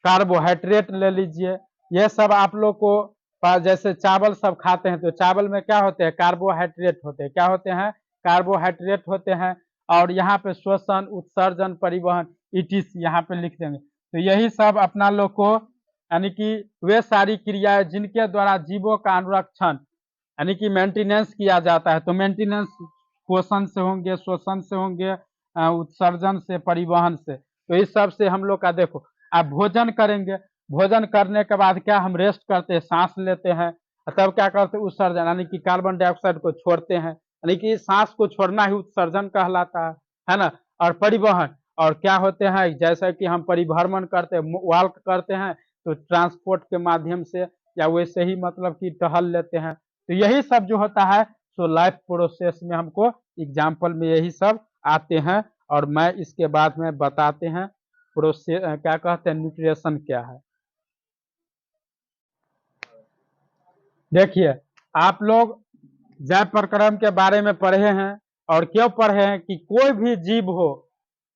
कार्बोहाइड्रेट ले लीजिए। ये सब आप लोग को, जैसे चावल सब खाते हैं तो चावल में क्या होते हैं? कार्बोहाइड्रेट होते हैं। क्या होते हैं? कार्बोहाइड्रेट होते हैं। और यहाँ पे श्वसन, उत्सर्जन, परिवहन, इटिस यहाँ पे लिख देंगे। तो यही सब अपना लोग को, यानी कि वे सारी क्रियाएं जिनके द्वारा जीवों का अनुरक्षण यानी कि मेंटेनेंस किया जाता है। तो मेंटेनेंस पोषण से होंगे, श्वसन से होंगे, उत्सर्जन से, परिवहन से। तो इस सब से हम लोग का, देखो आप भोजन करेंगे, भोजन करने के बाद क्या हम रेस्ट करते हैं, सांस लेते हैं, तब क्या करते हैं? उत्सर्जन, यानी कि कार्बन डाइऑक्साइड को छोड़ते हैं, यानी कि सांस को छोड़ना ही उत्सर्जन कहलाता है ना। और परिवहन, और क्या होते हैं? जैसे कि हम परिभ्रमण करते हैं, वॉक करते हैं, तो ट्रांसपोर्ट के माध्यम से, या वैसे ही मतलब कि टहल लेते हैं। तो यही सब जो होता है, सो लाइफ प्रोसेस में हमको एग्जाम्पल में यही सब आते हैं। और मैं इसके बाद में बताते हैं प्रोसेस क्या कहते हैं, न्यूट्रिशन क्या है। देखिए, आप लोग जय प्रकरण के बारे में पढ़े हैं, और क्यों पढ़े हैं? कि कोई भी जीव हो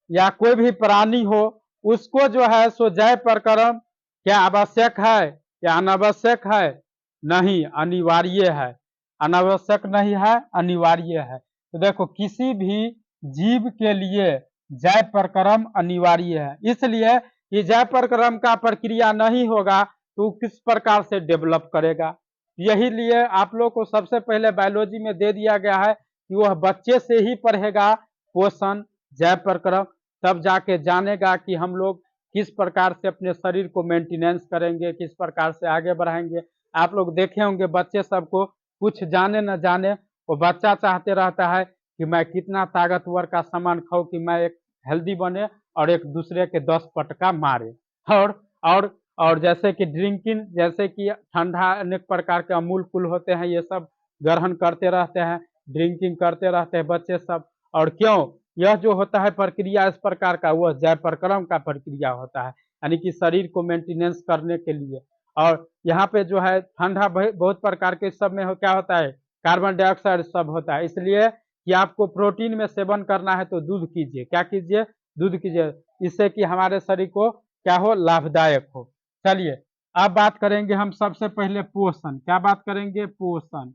या कोई भी प्राणी हो, उसको जो है सो जय प्रकरण क्या आवश्यक है या अनावश्यक है? नहीं, अनिवार्य है। अनावश्यक नहीं है, अनिवार्य है। तो देखो, किसी भी जीव के लिए जय प्रकरण अनिवार्य है। इसलिए कि जय प्रकरण का प्रक्रिया नहीं होगा तो किस प्रकार से डेवलप करेगा। यही लिए आप लोग को सबसे पहले बायोलॉजी में दे दिया गया है कि वह बच्चे से ही पढ़ेगा पोषण, जय प्रकरण, तब जाके जानेगा कि हम लोग किस प्रकार से अपने शरीर को मेंटेनेंस करेंगे, किस प्रकार से आगे बढ़ाएंगे। आप लोग देखे होंगे बच्चे सबको, कुछ जाने न जाने, वो बच्चा चाहते रहता है कि मैं कितना ताकतवर का सामान खाऊं कि मैं एक हेल्दी बने और एक दूसरे के 10 पटका मारे। और और जैसे कि ड्रिंकिंग, जैसे कि ठंडा अनेक प्रकार के अमूल कूल होते हैं, ये सब ग्रहण करते रहते हैं, ड्रिंकिंग करते रहते हैं बच्चे सब। और क्यों? यह जो होता है प्रक्रिया इस प्रकार का, वह जय प्रकरण का प्रक्रिया होता है, यानी कि शरीर को मेंटेनेंस करने के लिए। और यहाँ पे जो है ठंडा बहुत प्रकार के सब में क्या होता है? कार्बन डाइऑक्साइड सब होता है। इसलिए कि आपको प्रोटीन में सेवन करना है तो दूध कीजिए। क्या कीजिए? दूध कीजिए, इससे कि हमारे शरीर को क्या हो, लाभदायक हो। चलिए अब बात करेंगे हम सबसे पहले पोषण। क्या बात करेंगे? पोषण।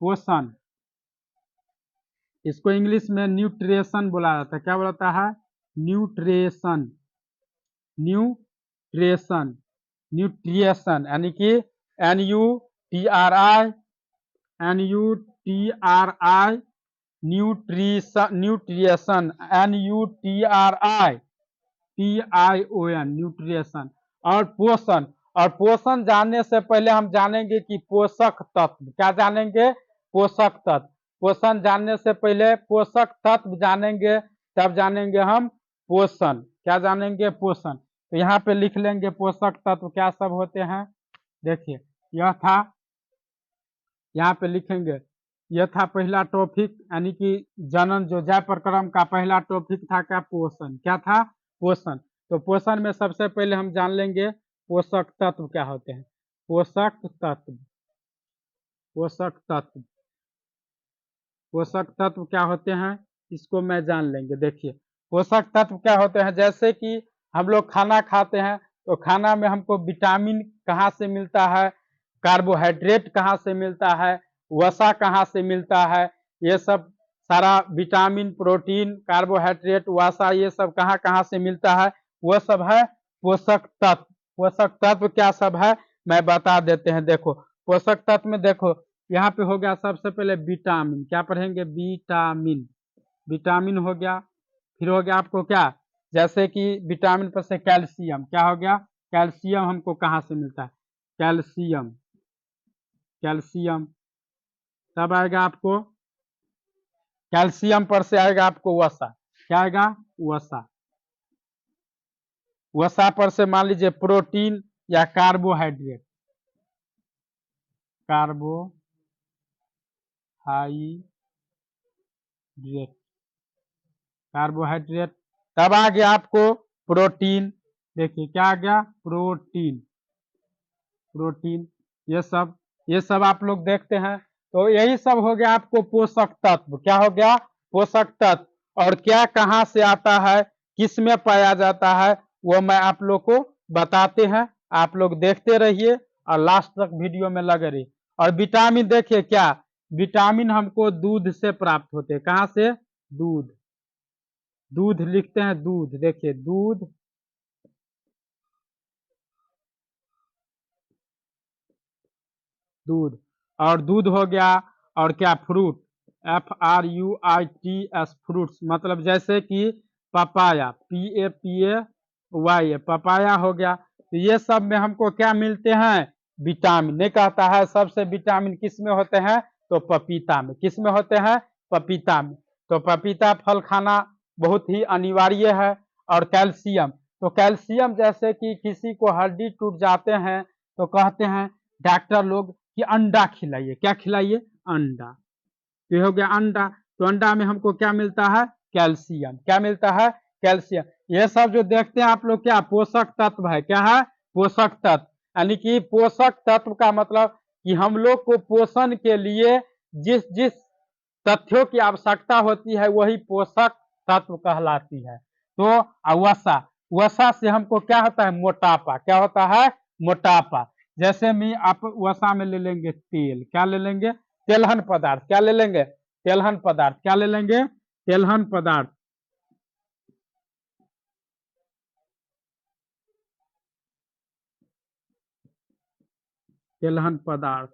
पोषण इसको इंग्लिश में न्यूट्रिशन बोला जाता है। क्या बोलता है? न्यूट्रिशन। न्यूट्रिशन, न्यूट्रिशन यानी कि NUTRI, NUTRI, nutrition, nutrition, NUTRITION, nutrition. और पोषण, और पोषण जानने से पहले हम जानेंगे कि पोषक तत्व। क्या जानेंगे? पोषक तत्व। पोषण जानने से पहले पोषक तत्व जानेंगे, तब जानेंगे हम पोषण। क्या जानेंगे? पोषण। तो यहाँ पे लिख लेंगे पोषक तत्व क्या सब होते हैं। देखिए यह था, यहाँ पे लिखेंगे, यह था पहला टॉपिक, यानी कि जनन जो जय प्रक्रम का पहला टॉपिक था क्या? पोषण। क्या था? पोषण। तो पोषण में सबसे पहले हम जान लेंगे पोषक तत्व क्या होते हैं। पोषक तत्व, पोषक तत्व, पोषक तत्व क्या होते हैं, इसको मैं जान लेंगे। देखिए पोषक तत्व क्या होते हैं, जैसे कि हम लोग खाना खाते हैं तो खाना में हमको विटामिन कहाँ से मिलता है, कार्बोहाइड्रेट कहाँ से मिलता है, वसा कहाँ से मिलता है, ये सब सारा विटामिन, प्रोटीन, कार्बोहाइड्रेट, वसा, ये सब कहाँ कहाँ से मिलता है, वो सब है पोषक तत्व। पोषक तत्व क्या सब है मैं बता देते हैं। देखो पोषक तत्व में देखो यहाँ पे हो गया सबसे पहले विटामिन। क्या पढ़ेंगे? विटामिन। विटामिन हो गया, फिर हो गया आपको क्या, जैसे कि विटामिन पर से कैल्शियम। क्या हो गया? कैल्शियम हमको कहाँ से मिलता है? Calcium, calcium. तब आएगा आपको कैल्शियम पर से आएगा आपको वसा। क्या आएगा? वसा। वसा पर से मान लीजिए प्रोटीन या कार्बोहाइड्रेट। Carbohydrate, carbohydrate. तब आ गया आपको प्रोटीन। देखिए क्या आ गया? Protein, protein. ये सब आप लोग देखते हैं। तो यही सब हो गया आपको पोषक तत्व। क्या हो गया? पोषक तत्व। और क्या कहाँ से आता है, किस में पाया जाता है, वो मैं आप लोग को बताते हैं। आप लोग देखते रहिए और लास्ट तक वीडियो में लगे रहिए। और विटामिन देखिए क्या, विटामिन हमको दूध से प्राप्त होते हैं। कहाँ से? दूध। दूध लिखते हैं, दूध। देखिए दूध, दूध। और दूध हो गया, और क्या? Fruit, FRUITS, fruits. मतलब जैसे कि पपाया, PAPAY, पपाया हो गया। तो ये सब में हमको क्या मिलते हैं? विटामिन। नहीं कहता है सबसे विटामिन किस में होते हैं? तो पपीता में। किस में होते हैं? पपीता में। तो पपीता फल खाना बहुत ही अनिवार्य है। और कैल्शियम, तो कैल्शियम जैसे कि किसी को हड्डी टूट जाते हैं तो कहते हैं डॉक्टर लोग कि अंडा खिलाइए। क्या खिलाइए? अंडा। ये हो गया अंडा। तो अंडा में हमको क्या मिलता है? कैल्शियम। क्या मिलता है? कैल्शियम। ये सब जो देखते हैं आप लोग क्या पोषक तत्व है। क्या है? पोषक तत्व। यानी कि पोषक तत्व का मतलब कि हम लोग को पोषण के लिए जिस जिस तथ्यों की आवश्यकता होती है वही पोषक तत्व कहलाती है। तो वसा, वसा से हमको क्या होता है? मोटापा। क्या होता है? मोटापा। जैसे में आप वसा में ले लेंगे तेल। क्या ले लेंगे? तेलहन पदार्थ। क्या ले लेंगे? तेलहन पदार्थ। क्या ले लेंगे? तेलहन पदार्थ। तेलहन पदार्थ।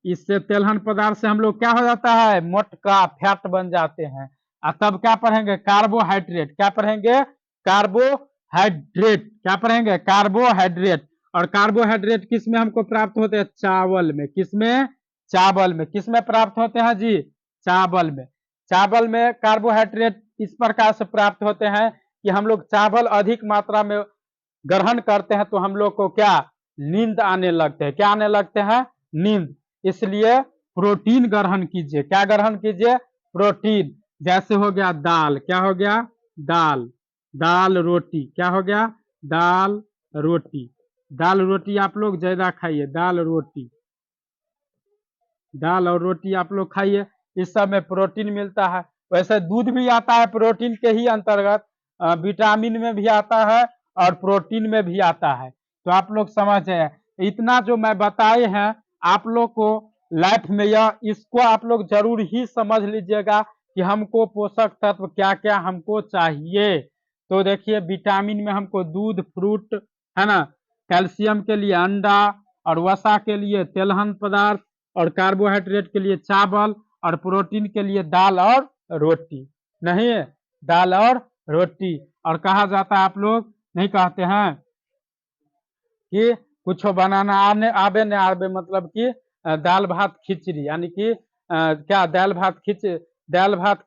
इससे तेलहन पदार्थ से हम लोग क्या हो जाता है? मोटका, फैट बन जाते हैं। और तब क्या पढ़ेंगे? कार्बोहाइड्रेट। क्या पढ़ेंगे? कार्बोहाइड्रेट। क्या पढ़ेंगे? कार्बोहाइड्रेट। और कार्बोहाइड्रेट किस में हमको प्राप्त होते हैं? चावल में। किस में? चावल में। किस में प्राप्त होते हैं जी? चावल में। चावल में कार्बोहाइड्रेट इस प्रकार से प्राप्त होते हैं कि हम लोग चावल अधिक मात्रा में ग्रहण करते हैं तो हम लोग को क्या? नींद आने लगते हैं। क्या आने लगते हैं? नींद। इसलिए प्रोटीन ग्रहण कीजिए। क्या ग्रहण कीजिए? प्रोटीन। जैसे हो गया दाल। क्या हो गया? दाल। दाल रोटी। क्या हो गया? दाल रोटी। दाल रोटी आप लोग ज्यादा खाइए। दाल रोटी, दाल और रोटी आप लोग खाइए। इस सब में प्रोटीन मिलता है। वैसे दूध भी आता है प्रोटीन के ही अंतर्गत, विटामिन में भी आता है और प्रोटीन में भी आता है। तो आप लोग समझे, इतना जो मैं बताए हैं आप लोग को लाइफ में, यह इसको आप लोग जरूर ही समझ लीजिएगा कि हमको पोषक तत्व क्या क्या हमको चाहिए। तो देखिए विटामिन में हमको दूध, फ्रूट, है ना, कैल्शियम के लिए अंडा, और वसा के लिए तेलहन पदार्थ, और कार्बोहाइड्रेट के लिए चावल, और प्रोटीन के लिए दाल और रोटी। नहीं, दाल और रोटी। और कहा जाता है, आप लोग नहीं कहते हैं कि कुछ बनाना आने आवे न आवे, मतलब कि दाल भात खिचड़ी, यानी कि क्या दाल भात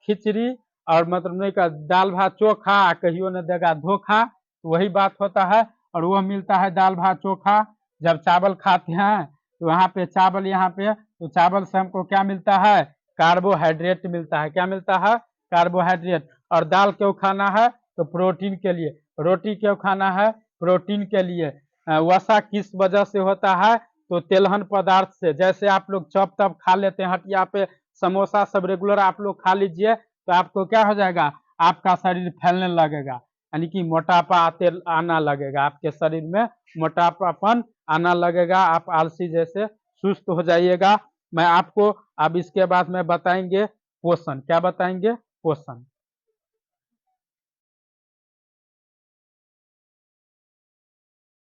खिचड़ी, और मतलब नहीं का दाल भात चोखा, कहियो न देगा धोखा, वही बात होता है। और वो मिलता है दाल भात चोखा जब चावल खाते हैं, तो वहाँ पे चावल, यहाँ पे तो चावल से हमको क्या मिलता है, कार्बोहाइड्रेट मिलता है। क्या मिलता है, कार्बोहाइड्रेट। और दाल क्यों खाना है, तो प्रोटीन के लिए। रोटी क्यों खाना है, प्रोटीन के लिए। वसा किस वजह से होता है, तो तेलहन पदार्थ से। जैसे आप लोग चॉप तप खा लेते हैं हटिया पे, समोसा सब रेगुलर आप लोग खा लीजिए, तो आपको क्या हो जाएगा, आपका शरीर फैलने लगेगा, यानी कि मोटापा आना लगेगा, आपके शरीर में मोटापापन आना लगेगा, आप आलसी जैसे सुस्त हो जाइएगा। मैं आपको अब इसके बाद में बताएंगे पोषण। क्या बताएंगे, पोषण।